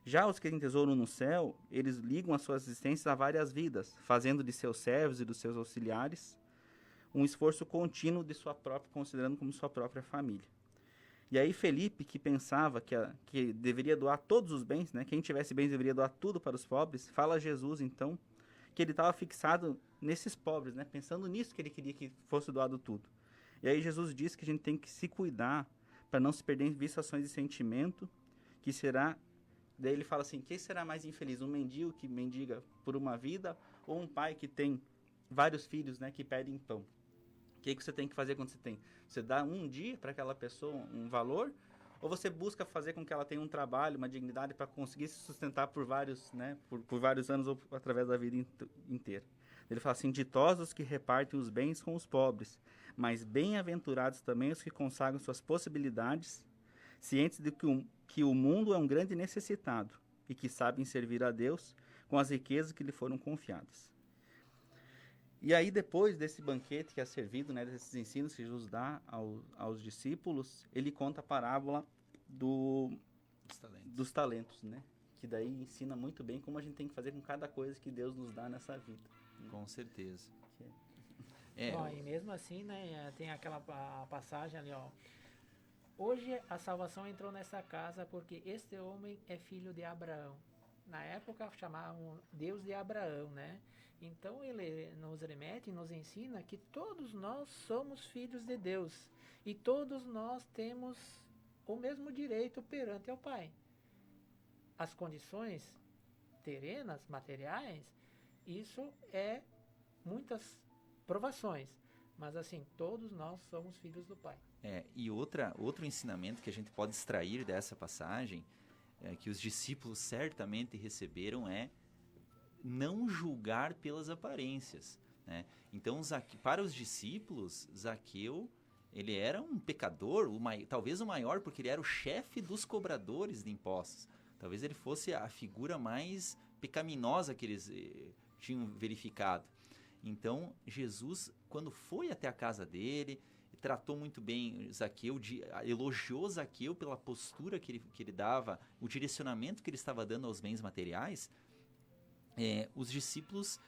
Já os que têm tesouro no céu, eles ligam as suas existências a várias vidas, fazendo de seus servos e dos seus auxiliares um esforço contínuo de sua própria, considerando como sua própria família. E aí Felipe, que pensava que deveria doar todos os bens, né? Quem tivesse bens deveria doar tudo para os pobres, fala a Jesus, então, que ele estava fixado nesses pobres, né? Pensando nisso que ele queria que fosse doado tudo. E aí Jesus diz que a gente tem que se cuidar para não se perder em viciações de sentimento, que será... Daí ele fala assim: quem será mais infeliz? Um mendigo que mendiga por uma vida ou um pai que tem vários filhos, né, que pedem pão? O que você tem que fazer quando você tem? Você dá um dia para aquela pessoa um valor? Ou você busca fazer com que ela tenha um trabalho, uma dignidade para conseguir se sustentar por vários, né, por vários anos ou através da vida inteira? Ele fala assim: ditosos que repartem os bens com os pobres, mas bem-aventurados também os que consagram suas possibilidades, cientes de que o mundo é um grande necessitado e que sabem servir a Deus com as riquezas que lhe foram confiadas. E aí, depois desse banquete que é servido, né, desses ensinos que Jesus dá aos discípulos, ele conta a parábola dos talentos, né? Que daí ensina muito bem como a gente tem que fazer com cada coisa que Deus nos dá nessa vida. Com certeza. Bom, e mesmo assim, né, tem aquela passagem ali, ó. Hoje a salvação entrou nessa casa porque este homem é filho de Abraão. Na época chamavam Deus de Abraão, né? Então ele nos remete e nos ensina que todos nós somos filhos de Deus e todos nós temos o mesmo direito perante ao Pai. As condições terrenas, materiais, isso é muitas provações, mas assim, todos nós somos filhos do Pai. E outro ensinamento que a gente pode extrair dessa passagem, que os discípulos certamente receberam, é não julgar pelas aparências, né? Então, para os discípulos, Zaqueu, ele era um pecador, talvez o maior, porque ele era o chefe dos cobradores de impostos. Talvez ele fosse a figura mais pecaminosa que eles tinham verificado. Então, Jesus, quando foi até a casa dele, tratou muito bem Zaqueu, elogiou Zaqueu pela postura que ele dava, o direcionamento que ele estava dando aos bens materiais. Os discípulos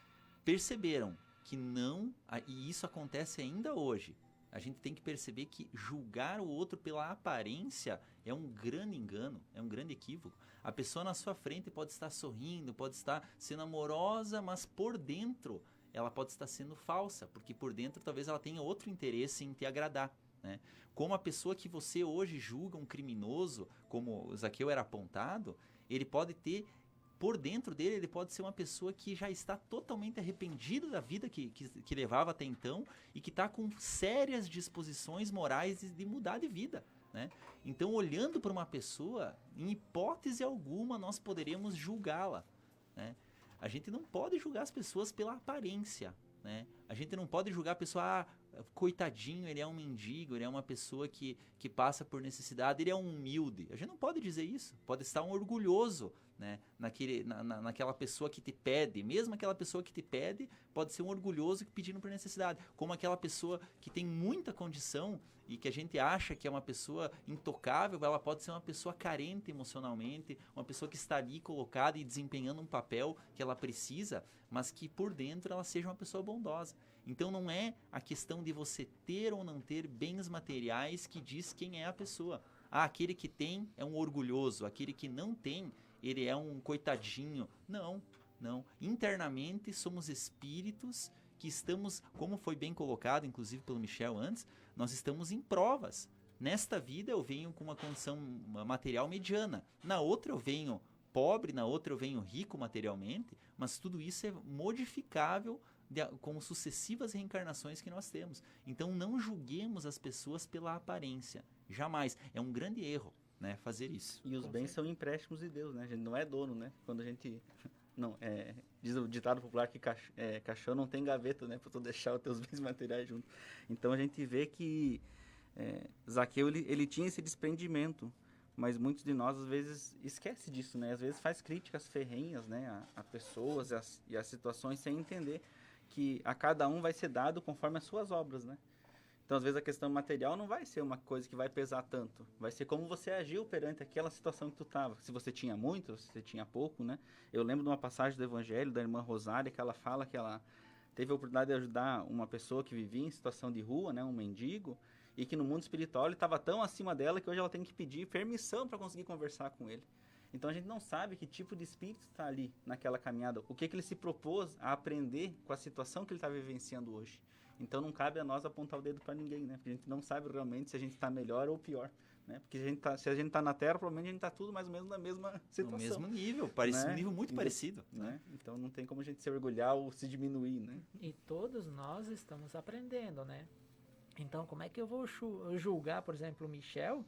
perceberam que não, e isso acontece ainda hoje. A gente tem que perceber que julgar o outro pela aparência é um grande engano, é um grande equívoco. A pessoa na sua frente pode estar sorrindo, pode estar sendo amorosa, mas por dentro ela pode estar sendo falsa, porque por dentro talvez ela tenha outro interesse em te agradar, né? Como a pessoa que você hoje julga um criminoso, como o Zaqueu era apontado, ele pode ter por dentro dele, ele pode ser uma pessoa que já está totalmente arrependido da vida que levava até então e que está com sérias disposições morais de mudar de vida, né? Então, olhando para uma pessoa, em hipótese alguma, nós poderemos julgá-la, né? A gente não pode julgar as pessoas pela aparência, né? A gente não pode julgar a pessoa, coitadinho, ele é um mendigo, ele é uma pessoa que passa por necessidade, ele é um humilde. A gente não pode dizer isso. Pode estar um orgulhoso, né, naquela pessoa que te pede. Mesmo aquela pessoa que te pede pode ser um orgulhoso pedindo por necessidade. Como aquela pessoa que tem muita condição e que a gente acha que é uma pessoa intocável, ela pode ser uma pessoa carente emocionalmente, uma pessoa que está ali colocada e desempenhando um papel que ela precisa, mas que por dentro ela seja uma pessoa bondosa. Então não é a questão de você ter ou não ter bens materiais que diz quem é a pessoa. Aquele que tem é um orgulhoso, aquele que não tem, ele é um coitadinho. Não. Internamente somos espíritos que estamos, como foi bem colocado, inclusive pelo Michel antes, nós estamos em provas. Nesta vida eu venho com uma condição material mediana, na outra eu venho pobre, na outra eu venho rico materialmente, mas tudo isso é modificável com sucessivas reencarnações que nós temos. Então não julguemos as pessoas pela aparência, jamais. É um grande erro, né, fazer isso. E os bens são empréstimos de Deus, né? A gente não é dono, né? Quando a gente... Não, diz o ditado popular que caixão não tem gaveta, né? Para tu deixar os teus bens materiais junto. Então a gente vê que Zaqueu, ele tinha esse desprendimento, mas muitos de nós às vezes esquece disso, né? Às vezes faz críticas ferrenhas, né? A pessoas e as situações sem entender que a cada um vai ser dado conforme as suas obras, né? Então, às vezes, a questão material não vai ser uma coisa que vai pesar tanto. Vai ser como você agiu perante aquela situação que tu estava. Se você tinha muito, se você tinha pouco, né? Eu lembro de uma passagem do Evangelho da irmã Rosária, que ela fala que ela teve a oportunidade de ajudar uma pessoa que vivia em situação de rua, né? Um mendigo, e que no mundo espiritual ele estava tão acima dela que hoje ela tem que pedir permissão para conseguir conversar com ele. Então, a gente não sabe que tipo de espírito está ali naquela caminhada, o que ele se propôs a aprender com a situação que ele está vivenciando hoje. Então não cabe a nós apontar o dedo para ninguém, né? Porque a gente não sabe realmente se a gente está melhor ou pior, né? Porque se a gente está na Terra, provavelmente a gente está tudo mais ou menos na mesma situação. No mesmo nível, né? Um nível muito parecido. Né? Então não tem como a gente se orgulhar ou se diminuir, né? E todos nós estamos aprendendo, né? Então como é que eu vou julgar, por exemplo, o Michel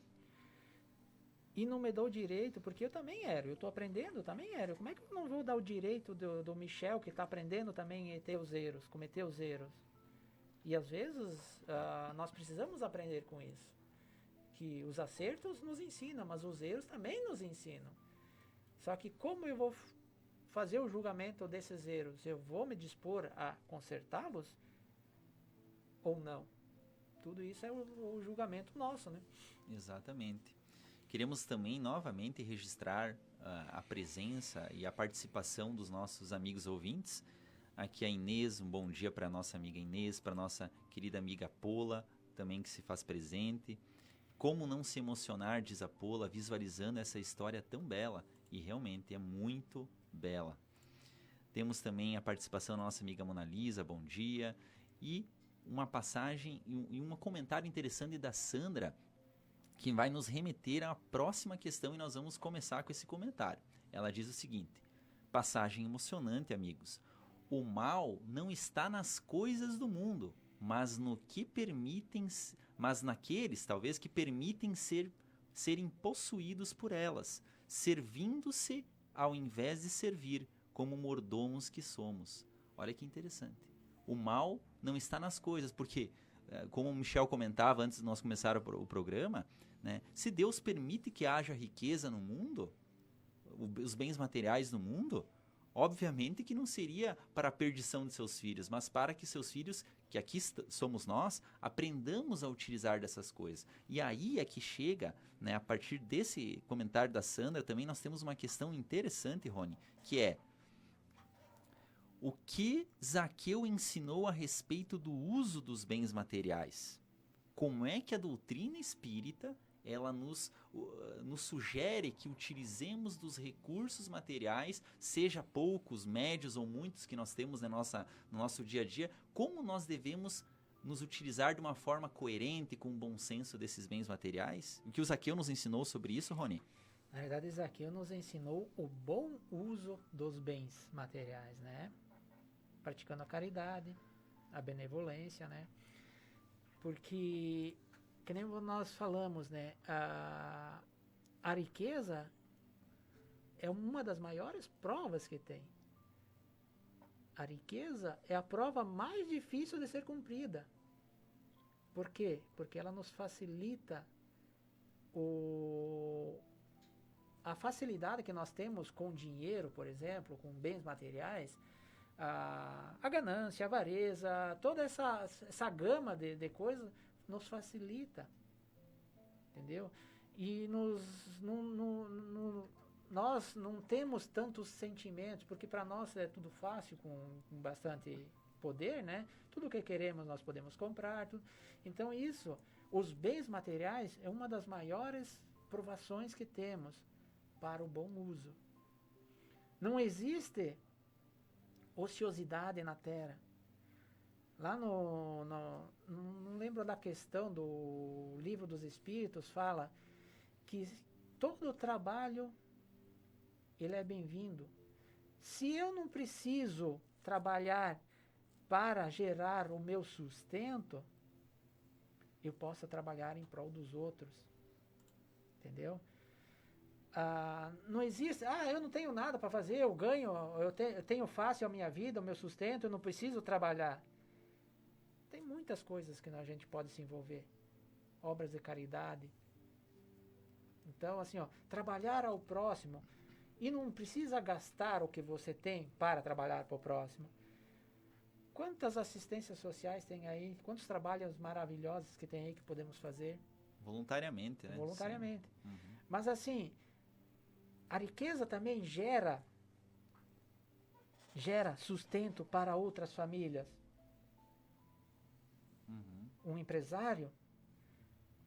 e não me dou o direito, porque eu também eu estou aprendendo, também como é que eu não vou dar o direito do Michel, que está aprendendo também a ter os erros, cometer os erros? E às vezes nós precisamos aprender com isso. Que os acertos nos ensinam, mas os erros também nos ensinam. Só que como eu vou fazer o julgamento desses erros? Eu vou me dispor a consertá-los ou não? Tudo isso é o julgamento nosso, né? Exatamente. Queremos também novamente registrar a presença e a participação dos nossos amigos ouvintes. Aqui a Inês, um bom dia para a nossa amiga Inês, para a nossa querida amiga Pola, também que se faz presente. Como não se emocionar, diz a Pola, visualizando essa história tão bela, e realmente é muito bela. Temos também a participação da nossa amiga Mona Lisa, bom dia, e uma passagem e um comentário interessante da Sandra, que vai nos remeter à próxima questão, e nós vamos começar com esse comentário. Ela diz o seguinte: passagem emocionante, amigos. O mal não está nas coisas do mundo, mas naqueles, talvez, que permitem serem possuídos por elas, servindo-se ao invés de servir, como mordomos que somos. Olha que interessante. O mal não está nas coisas, porque, como o Michel comentava antes de nós começar o programa, né, se Deus permite que haja riqueza no mundo, os bens materiais no mundo, obviamente que não seria para a perdição de seus filhos, mas para que seus filhos, que aqui somos nós, aprendamos a utilizar dessas coisas. E aí é que chega, né, a partir desse comentário da Sandra, também nós temos uma questão interessante, Rony, que é: o que Zaqueu ensinou a respeito do uso dos bens materiais? Como é que a doutrina espírita ela nos sugere que utilizemos dos recursos materiais, seja poucos, médios ou muitos que nós temos no nosso dia a dia, como nós devemos nos utilizar de uma forma coerente, com bom senso desses bens materiais? O que o Zaqueu nos ensinou sobre isso, Rony? Na verdade, Zaqueu nos ensinou o bom uso dos bens materiais, né? Praticando a caridade, a benevolência, né? Porque, que nem nós falamos, né? A riqueza é uma das maiores provas que tem. A riqueza é a prova mais difícil de ser cumprida. Por quê? Porque ela nos facilita a facilidade que nós temos com dinheiro, por exemplo, com bens materiais, a ganância, a avareza, toda essa gama de coisas nos facilita, entendeu? E nós não temos tantos sentimentos, porque para nós é tudo fácil, com bastante poder, né? Tudo que queremos nós podemos comprar. Então isso, os bens materiais é uma das maiores provações que temos para o bom uso. Não existe ociosidade na Terra. Lá não lembro da questão do Livro dos Espíritos, fala que todo trabalho ele é bem-vindo. Se eu não preciso trabalhar para gerar o meu sustento, eu posso trabalhar em prol dos outros. Entendeu? Não existe, eu não tenho nada para fazer, eu ganho, eu tenho fácil a minha vida, o meu sustento, eu não preciso trabalhar. Tem muitas coisas que a gente pode se envolver. Obras de caridade. Então, assim, trabalhar ao próximo. E não precisa gastar o que você tem para trabalhar para o próximo. Quantas assistências sociais tem aí? Quantos trabalhos maravilhosos que tem aí que podemos fazer? Voluntariamente, né? Voluntariamente. Uhum. Mas assim, a riqueza também gera sustento para outras famílias. Um empresário,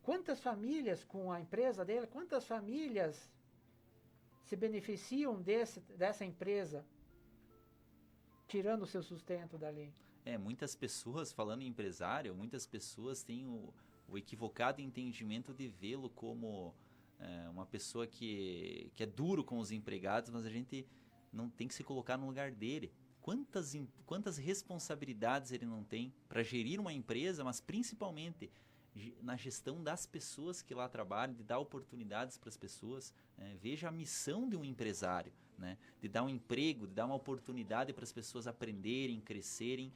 quantas famílias com a empresa dele, quantas famílias se beneficiam dessa empresa, tirando o seu sustento dali? Muitas pessoas, falando em empresário, muitas pessoas têm o equivocado entendimento de vê-lo como uma pessoa que é duro com os empregados, mas a gente não tem que se colocar no lugar dele. Quantas responsabilidades ele não tem para gerir uma empresa, mas principalmente na gestão das pessoas que lá trabalham, de dar oportunidades para as pessoas. Veja a missão de um empresário, né? De dar um emprego, de dar uma oportunidade para as pessoas aprenderem, crescerem,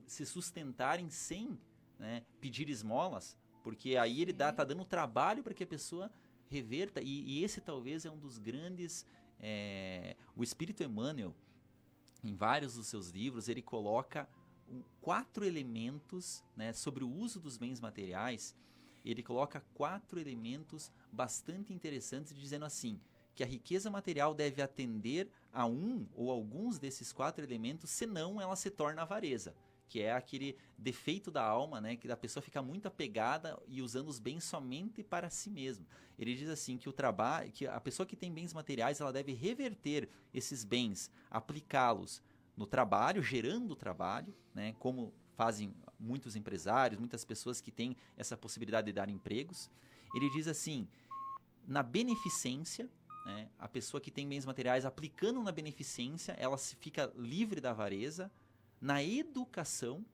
se sustentarem sem, né, pedir esmolas, porque aí ele está dando trabalho para que a pessoa reverta, e esse talvez é um dos grandes... o Espírito Emmanuel, em vários dos seus livros, ele coloca 4 elementos, né, sobre o uso dos bens materiais. Ele coloca 4 elementos bastante interessantes, dizendo assim, que a riqueza material deve atender a um ou alguns desses 4 elementos, senão ela se torna avareza, que é aquele defeito da alma, né, que a pessoa fica muito apegada e usando os bens somente para si mesmo. Ele diz assim que que a pessoa que tem bens materiais, ela deve reverter esses bens, aplicá-los no trabalho, gerando trabalho, né, como fazem muitos empresários, muitas pessoas que têm essa possibilidade de dar empregos. Ele diz assim, na beneficência, né, a pessoa que tem bens materiais, aplicando na beneficência, ela fica livre da avareza. Na educação,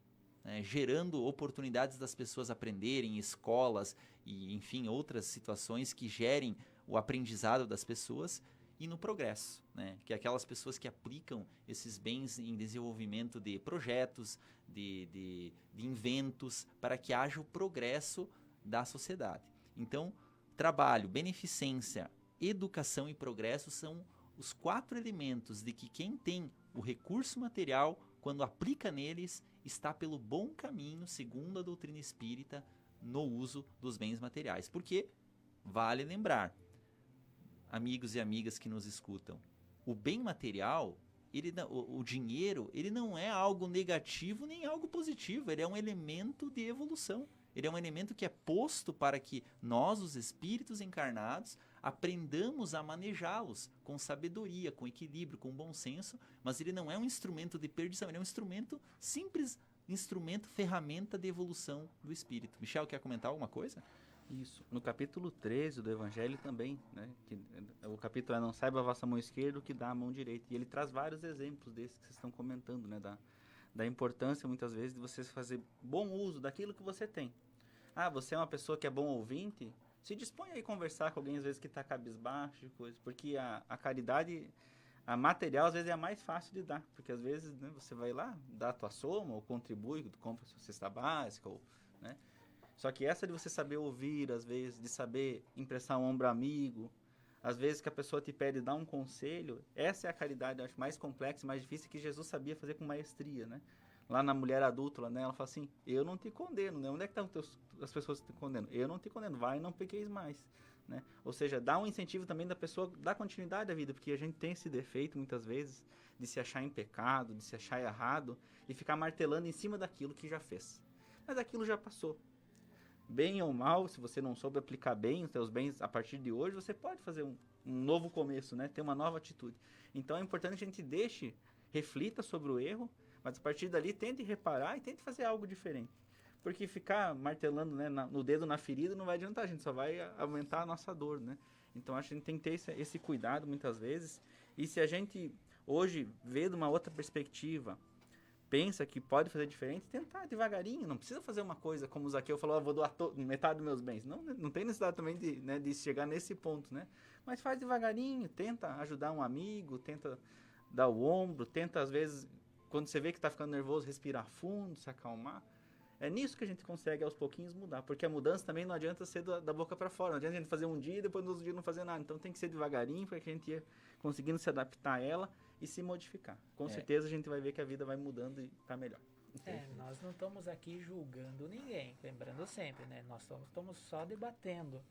né, gerando oportunidades das pessoas aprenderem, escolas e, enfim, outras situações que gerem o aprendizado das pessoas. E no progresso, né, que é aquelas pessoas que aplicam esses bens em desenvolvimento de projetos, de inventos, para que haja o progresso da sociedade. Então, trabalho, beneficência, educação e progresso são os 4 elementos de que quem tem o recurso material, quando aplica neles, está pelo bom caminho, segundo a doutrina espírita, no uso dos bens materiais. Porque, vale lembrar, amigos e amigas que nos escutam, o bem material, o dinheiro, ele não é algo negativo nem algo positivo, ele é um elemento de evolução. Ele é um elemento que é posto para que nós, os espíritos encarnados, aprendamos a manejá-los com sabedoria, com equilíbrio, com bom senso, mas ele não é um instrumento de perdição, ele é um instrumento, simples instrumento, ferramenta de evolução do espírito. Michel, quer comentar alguma coisa? Isso. No capítulo 13 do Evangelho também, né? Que, o capítulo é não saiba a vossa mão esquerda o que dá a mão direita. E ele traz vários exemplos desses que vocês estão comentando, né? Da importância, muitas vezes, de você fazer bom uso daquilo que você tem. Ah, você é uma pessoa que é bom ouvinte, se dispõe aí a conversar com alguém, às vezes, que está cabisbaixo, coisa. Porque a caridade, a material, às vezes, é a mais fácil de dar. Porque, às vezes, né, você vai lá, dá a tua soma, ou contribui, compra a sua cesta básica, ou, né? Só que essa de você saber ouvir, às vezes, de saber emprestar um ombro amigo, às vezes que a pessoa te pede dar um conselho, essa é a caridade, eu acho, mais complexa, mais difícil, que Jesus sabia fazer com maestria, né? Lá na mulher adúltera, né? Ela fala assim, eu não te condeno, né? Onde é que estão as pessoas que te condenam? Eu não te condeno, vai e não pequeis mais, né? Ou seja, dá um incentivo também da pessoa, dar continuidade à vida, porque a gente tem esse defeito, muitas vezes, de se achar em pecado, de se achar errado, e ficar martelando em cima daquilo que já fez. Mas aquilo já passou. Bem ou mal, se você não soube aplicar bem os seus bens a partir de hoje, você pode fazer um novo começo, né? Ter uma nova atitude. Então é importante que a gente reflita sobre o erro, mas a partir dali tente reparar e tente fazer algo diferente. Porque ficar martelando, né, no dedo na ferida não vai adiantar, a gente só vai aumentar a nossa dor, né? Então acho que a gente tem que ter esse cuidado muitas vezes. E se a gente hoje vê de uma outra perspectiva, pensa que pode fazer diferente, tentar devagarinho, não precisa fazer uma coisa como o Zaqueu falou, vou doar metade dos meus bens. Não tem necessidade também de chegar nesse ponto, né? Mas faz devagarinho, tenta ajudar um amigo, tenta dar o ombro, tenta às vezes, quando você vê que está ficando nervoso, respirar fundo, se acalmar. É nisso que a gente consegue aos pouquinhos mudar, porque a mudança também não adianta ser da boca para fora, não adianta a gente fazer um dia e depois no outro dia não fazer nada. Então tem que ser devagarinho para que a gente ia conseguindo se adaptar a ela e se modificar. Com certeza a gente vai ver que a vida vai mudando e tá melhor. Nós não estamos aqui julgando ninguém, lembrando sempre, né? Nós estamos só debatendo.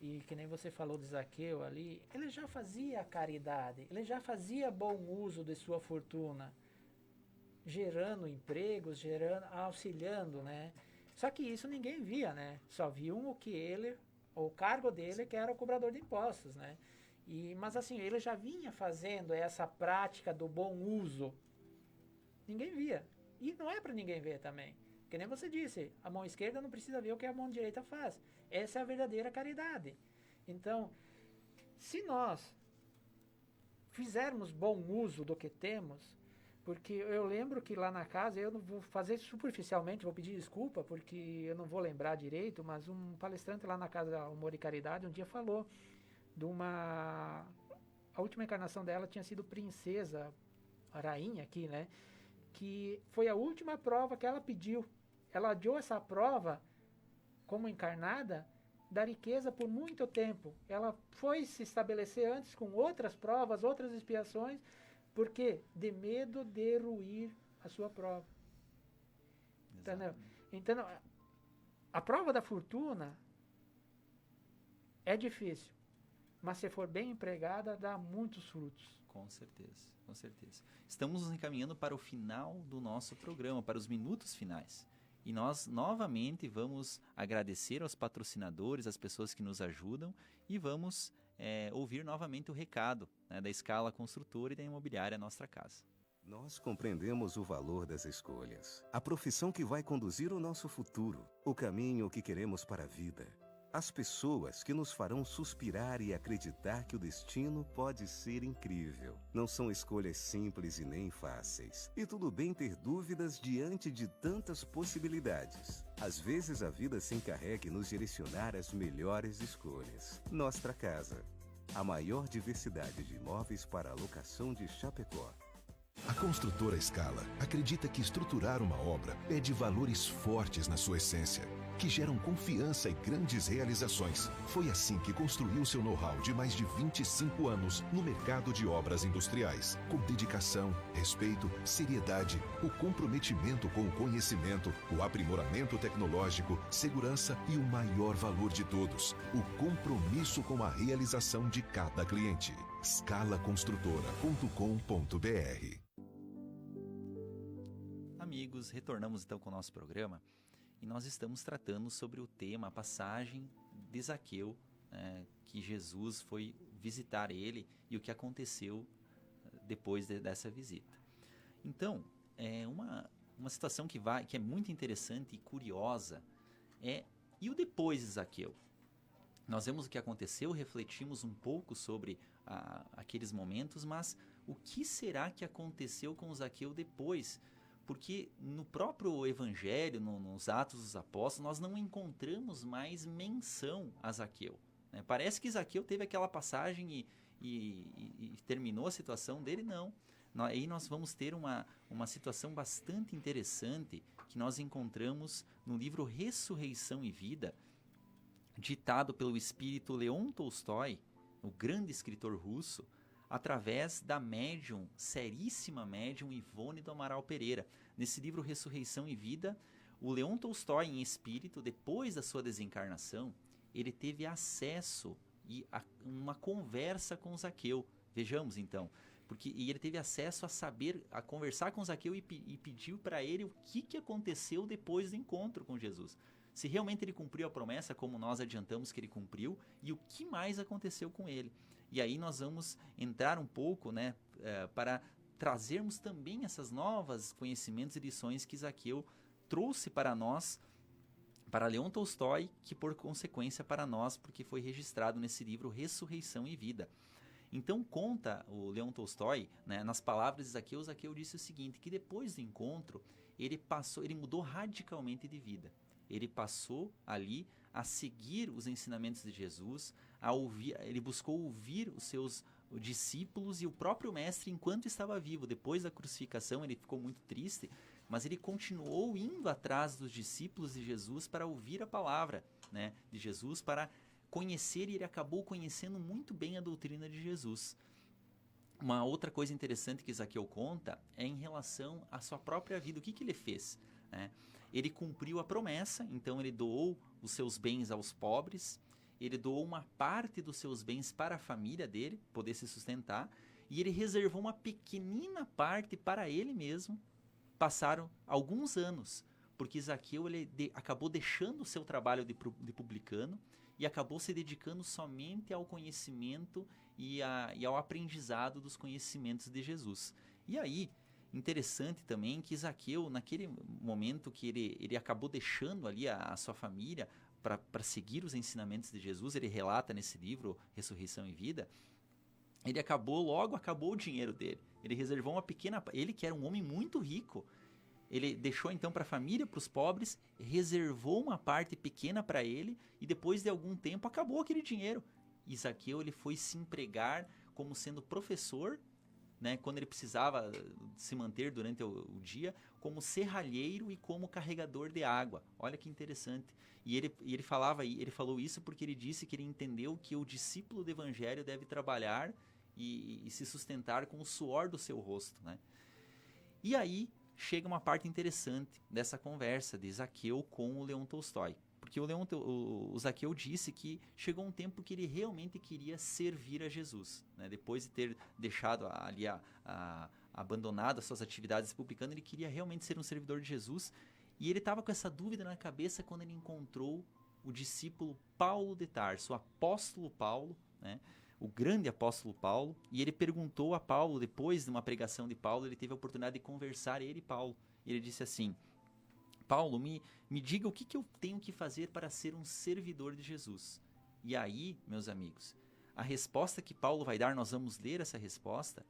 E que nem você falou de Zaqueu ali, ele já fazia caridade, ele já fazia bom uso de sua fortuna, gerando empregos, auxiliando, né? Só que isso ninguém via, né? Só viam o cargo dele, que era o cobrador de impostos, né? Mas assim, ele já vinha fazendo essa prática do bom uso. Ninguém via. E não é para ninguém ver também. Que nem você disse, a mão esquerda não precisa ver o que a mão direita faz. Essa é a verdadeira caridade. Então, se nós fizermos bom uso do que temos, porque eu lembro que lá na casa, eu não vou fazer superficialmente, vou pedir desculpa, porque eu não vou lembrar direito, mas um palestrante lá na casa Amor e Caridade um dia falou a última encarnação dela tinha sido princesa, a rainha aqui, né? Que foi a última prova que ela pediu. Ela adiou essa prova, como encarnada, da riqueza por muito tempo. Ela foi se estabelecer antes com outras provas, outras expiações, porque de medo de ruir a sua prova. Entendeu? Então, a prova da fortuna é difícil. Mas se for bem empregada, dá muitos frutos. Com certeza, com certeza. Estamos nos encaminhando para o final do nosso programa, para os minutos finais. E nós, novamente, vamos agradecer aos patrocinadores, às pessoas que nos ajudam, e vamos ouvir novamente o recado, né, da Escala Construtora e da Imobiliária Nossa Casa. Nós compreendemos o valor das escolhas, a profissão que vai conduzir o nosso futuro, o caminho que queremos para a vida. As pessoas que nos farão suspirar e acreditar que o destino pode ser incrível. Não são escolhas simples e nem fáceis. E tudo bem ter dúvidas diante de tantas possibilidades. Às vezes a vida se encarrega em nos direcionar às melhores escolhas. Nossa Casa, a maior diversidade de imóveis para alocação de Chapecó. A construtora Scala acredita que estruturar uma obra pede valores fortes na sua essência, que geram confiança e grandes realizações. Foi assim que construiu seu know-how de mais de 25 anos no mercado de obras industriais, com dedicação, respeito, seriedade, o comprometimento com o conhecimento, o aprimoramento tecnológico, segurança e o maior valor de todos, o compromisso com a realização de cada cliente. scalaconstrutora.com.br. Amigos, retornamos então com o nosso programa e nós estamos tratando sobre o tema, a passagem de Zaqueu, que Jesus foi visitar ele e o que aconteceu depois dessa visita. Então, uma situação que é muito interessante e curiosa e o depois de Zaqueu? Nós vemos o que aconteceu, refletimos um pouco sobre aqueles momentos, mas o que será que aconteceu com Zaqueu depois? Porque no próprio Evangelho, nos Atos dos Apóstolos, nós não encontramos mais menção a Zaqueu, né? Parece que Zaqueu teve aquela passagem e terminou a situação dele, não. Aí nós vamos ter uma situação bastante interessante que nós encontramos no livro Ressurreição e Vida, ditado pelo espírito Leon Tolstói, o grande escritor russo, através da médium, seríssima médium Ivone do Amaral Pereira. Nesse livro Ressurreição e Vida, o Leon Tolstói, em espírito, depois da sua desencarnação, ele teve acesso a uma conversa com Zaqueu. Vejamos então, e ele teve acesso a conversar com Zaqueu e pediu para ele o que aconteceu depois do encontro com Jesus. Se realmente ele cumpriu a promessa, como nós adiantamos que ele cumpriu, e o que mais aconteceu com ele. E aí nós vamos entrar um pouco, né, para trazermos também essas novas conhecimentos e lições que Zaqueu trouxe para nós, para Leon Tolstói, que por consequência para nós, porque foi registrado nesse livro Ressurreição e Vida. Então conta o Leon Tolstói, né, nas palavras de Zaqueu, Zaqueu disse o seguinte, que depois do encontro ele mudou radicalmente de vida. Ele passou ali a seguir os ensinamentos de Jesus, ele buscou ouvir os seus discípulos e o próprio mestre enquanto estava vivo. Depois da crucificação ele ficou muito triste, mas ele continuou indo atrás dos discípulos de Jesus para ouvir a palavra, né, de Jesus, para conhecer, e ele acabou conhecendo muito bem a doutrina de Jesus. Uma outra coisa interessante que Zaqueu conta é em relação à sua própria vida. O que ele fez, né? Ele cumpriu a promessa, então ele doou os seus bens aos pobres, ele doou uma parte dos seus bens para a família dele, poder se sustentar, e ele reservou uma pequenina parte para ele mesmo. Passaram alguns anos, porque Zaqueu acabou deixando o seu trabalho de publicano e acabou se dedicando somente ao conhecimento e ao aprendizado dos conhecimentos de Jesus. E aí, interessante também que Zaqueu, naquele momento que ele acabou deixando ali a sua família para seguir os ensinamentos de Jesus, ele relata nesse livro Ressurreição e Vida, logo acabou o dinheiro dele. Ele reservou uma pequena... Ele que era um homem muito rico, ele deixou então para a família, para os pobres, reservou uma parte pequena para ele e depois de algum tempo acabou aquele dinheiro. E Zaqueu ele foi se empregar como sendo professor, né, quando ele precisava se manter durante o dia, como serralheiro e como carregador de água. Olha que interessante. E ele falou isso porque ele disse que ele entendeu que o discípulo do evangelho deve trabalhar e se sustentar com o suor do seu rosto, né? E aí chega uma parte interessante dessa conversa de Zaqueu com o Leon Tolstói. Porque o Zaqueu disse que chegou um tempo que ele realmente queria servir a Jesus, né? Depois de ter deixado ali, abandonado as suas atividades publicando, ele queria realmente ser um servidor de Jesus. E ele estava com essa dúvida na cabeça quando ele encontrou o discípulo Paulo de Tarso, o apóstolo Paulo, né? O grande apóstolo Paulo. E ele perguntou a Paulo, depois de uma pregação de Paulo, ele teve a oportunidade de conversar, ele e Paulo. E ele disse assim: Paulo, me diga o que eu tenho que fazer para ser um servidor de Jesus. E aí, meus amigos, a resposta que Paulo vai dar, nós vamos ler essa resposta,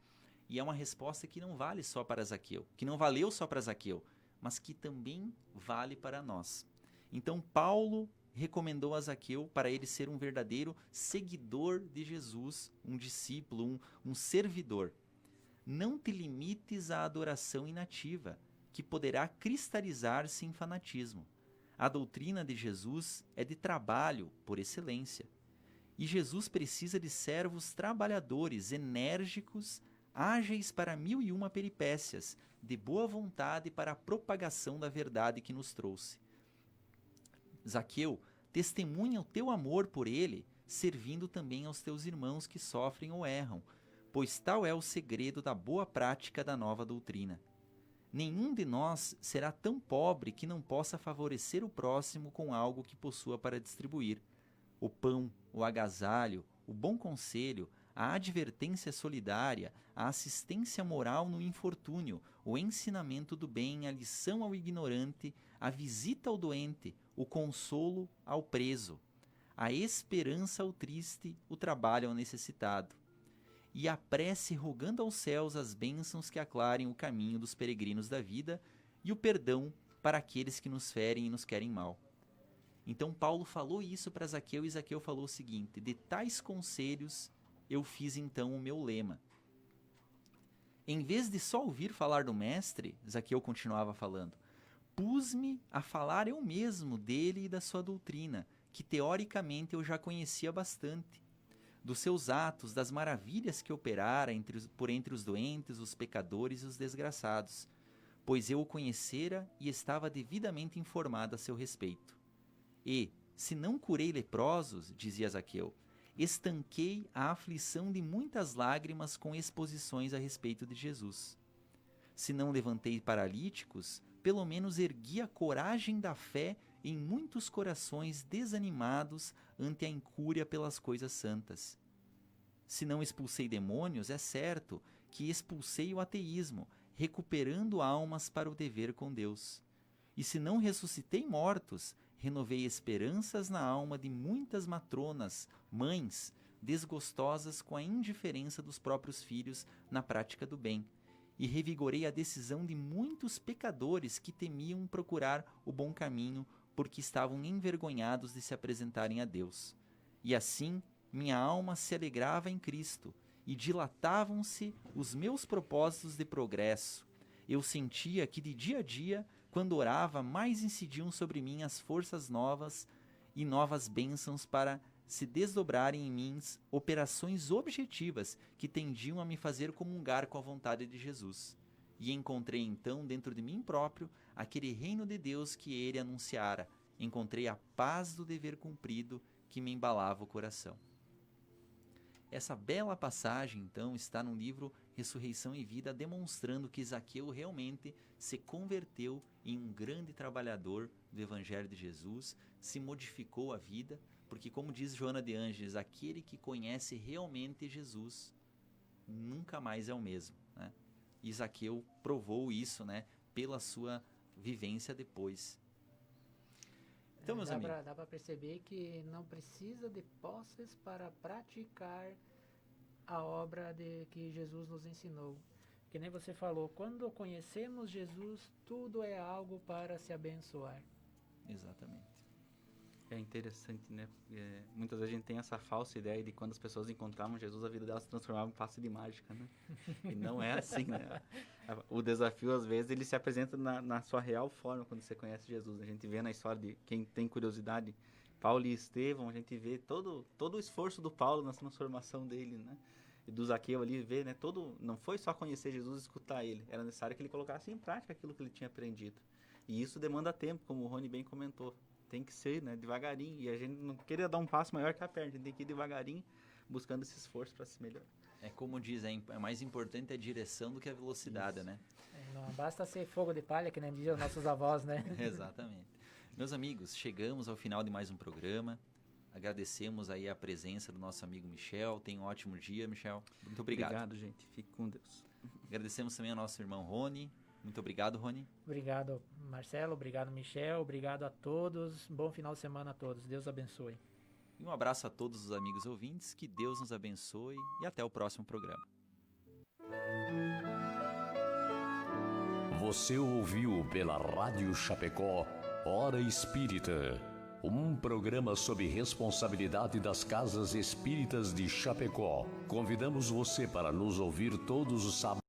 e é uma resposta que não vale só para Zaqueu, que não valeu só para Zaqueu, mas que também vale para nós. Então, Paulo recomendou a Zaqueu para ele ser um verdadeiro seguidor de Jesus, um discípulo, um servidor. Não te limites à adoração inativa, que poderá cristalizar-se em fanatismo. A doutrina de Jesus é de trabalho por excelência. E Jesus precisa de servos trabalhadores, enérgicos, ágeis para 1001 peripécias, de boa vontade para a propagação da verdade que nos trouxe. Zaqueu, testemunha o teu amor por ele, servindo também aos teus irmãos que sofrem ou erram, pois tal é o segredo da boa prática da nova doutrina. Nenhum de nós será tão pobre que não possa favorecer o próximo com algo que possua para distribuir. O pão, o agasalho, o bom conselho, a advertência solidária, a assistência moral no infortúnio, o ensinamento do bem, a lição ao ignorante, a visita ao doente, o consolo ao preso. a esperança ao triste, o trabalho ao necessitado, e a prece rogando aos céus as bênçãos que aclarem o caminho dos peregrinos da vida e o perdão para aqueles que nos ferem e nos querem mal. Então Paulo falou isso para Zaqueu, e Zaqueu falou o seguinte: de tais conselhos eu fiz então o meu lema. Em vez de só ouvir falar do mestre, Zaqueu continuava falando, pus-me a falar eu mesmo dele e da sua doutrina, que teoricamente eu já conhecia bastante, dos seus atos, das maravilhas que operara por entre os doentes, os pecadores e os desgraçados, pois eu o conhecera e estava devidamente informado a seu respeito. E, se não curei leprosos, dizia Zaqueu, estanquei a aflição de muitas lágrimas com exposições a respeito de Jesus. Se não levantei paralíticos, pelo menos ergui a coragem da fé em muitos corações desanimados ante a incúria pelas coisas santas. Se não expulsei demônios, é certo que expulsei o ateísmo, recuperando almas para o dever com Deus. E se não ressuscitei mortos, renovei esperanças na alma de muitas matronas, mães, desgostosas com a indiferença dos próprios filhos na prática do bem, e revigorei a decisão de muitos pecadores que temiam procurar o bom caminho porque estavam envergonhados de se apresentarem a Deus. E assim, minha alma se alegrava em Cristo, e dilatavam-se os meus propósitos de progresso. Eu sentia que de dia a dia, quando orava, mais incidiam sobre mim as forças novas e novas bênçãos para se desdobrarem em mim operações objetivas que tendiam a me fazer comungar com a vontade de Jesus. E encontrei então dentro de mim próprio aquele reino de Deus que ele anunciara. Encontrei a paz do dever cumprido que me embalava o coração. Essa bela passagem, então, está no livro Ressurreição e Vida, demonstrando que Zaqueu realmente se converteu em um grande trabalhador do Evangelho de Jesus, se modificou a vida, porque, como diz Joana de Ângeles, aquele que conhece realmente Jesus nunca mais é o mesmo, né? E Zaqueu provou isso, né, pela sua vivência depois. Então, meus amigos, dá para perceber que não precisa de posses para praticar a obra que Jesus nos ensinou. Que nem você falou, quando conhecemos Jesus, tudo é algo para se abençoar. Exatamente. É interessante, né? Muitas vezes a gente tem essa falsa ideia de quando as pessoas encontravam Jesus, a vida delas se transformava em passe de mágica, né? E não é assim, né? O desafio, às vezes, ele se apresenta na sua real forma quando você conhece Jesus. A gente vê na história de quem tem curiosidade, Paulo e Estevão, a gente vê todo o esforço do Paulo na transformação dele, né? E do Zaqueu ali, ver, né? Não foi só conhecer Jesus e escutar ele. Era necessário que ele colocasse em prática aquilo que ele tinha aprendido. E isso demanda tempo, como o Rony bem comentou. Tem que ser, né, devagarinho. E a gente não queria dar um passo maior que a perna. A gente tem que ir devagarinho, buscando esse esforço para se melhorar. É como diz, é mais importante a direção do que a velocidade, isso, né? Não basta ser fogo de palha, que nem diziam nossos avós, né? Exatamente. Meus amigos, chegamos ao final de mais um programa. Agradecemos aí a presença do nosso amigo Michel. Tenha um ótimo dia, Michel. Muito obrigado. Obrigado, gente. Fique com Deus. Agradecemos também ao nosso irmão Rony. Muito obrigado, Rony. Obrigado, Marcelo. Obrigado, Michel. Obrigado a todos. Bom final de semana a todos. Deus abençoe. E um abraço a todos os amigos ouvintes. Que Deus nos abençoe e até o próximo programa. Você ouviu pela Rádio Chapecó Hora Espírita, um programa sob responsabilidade das Casas Espíritas de Chapecó. Convidamos você para nos ouvir todos os sábados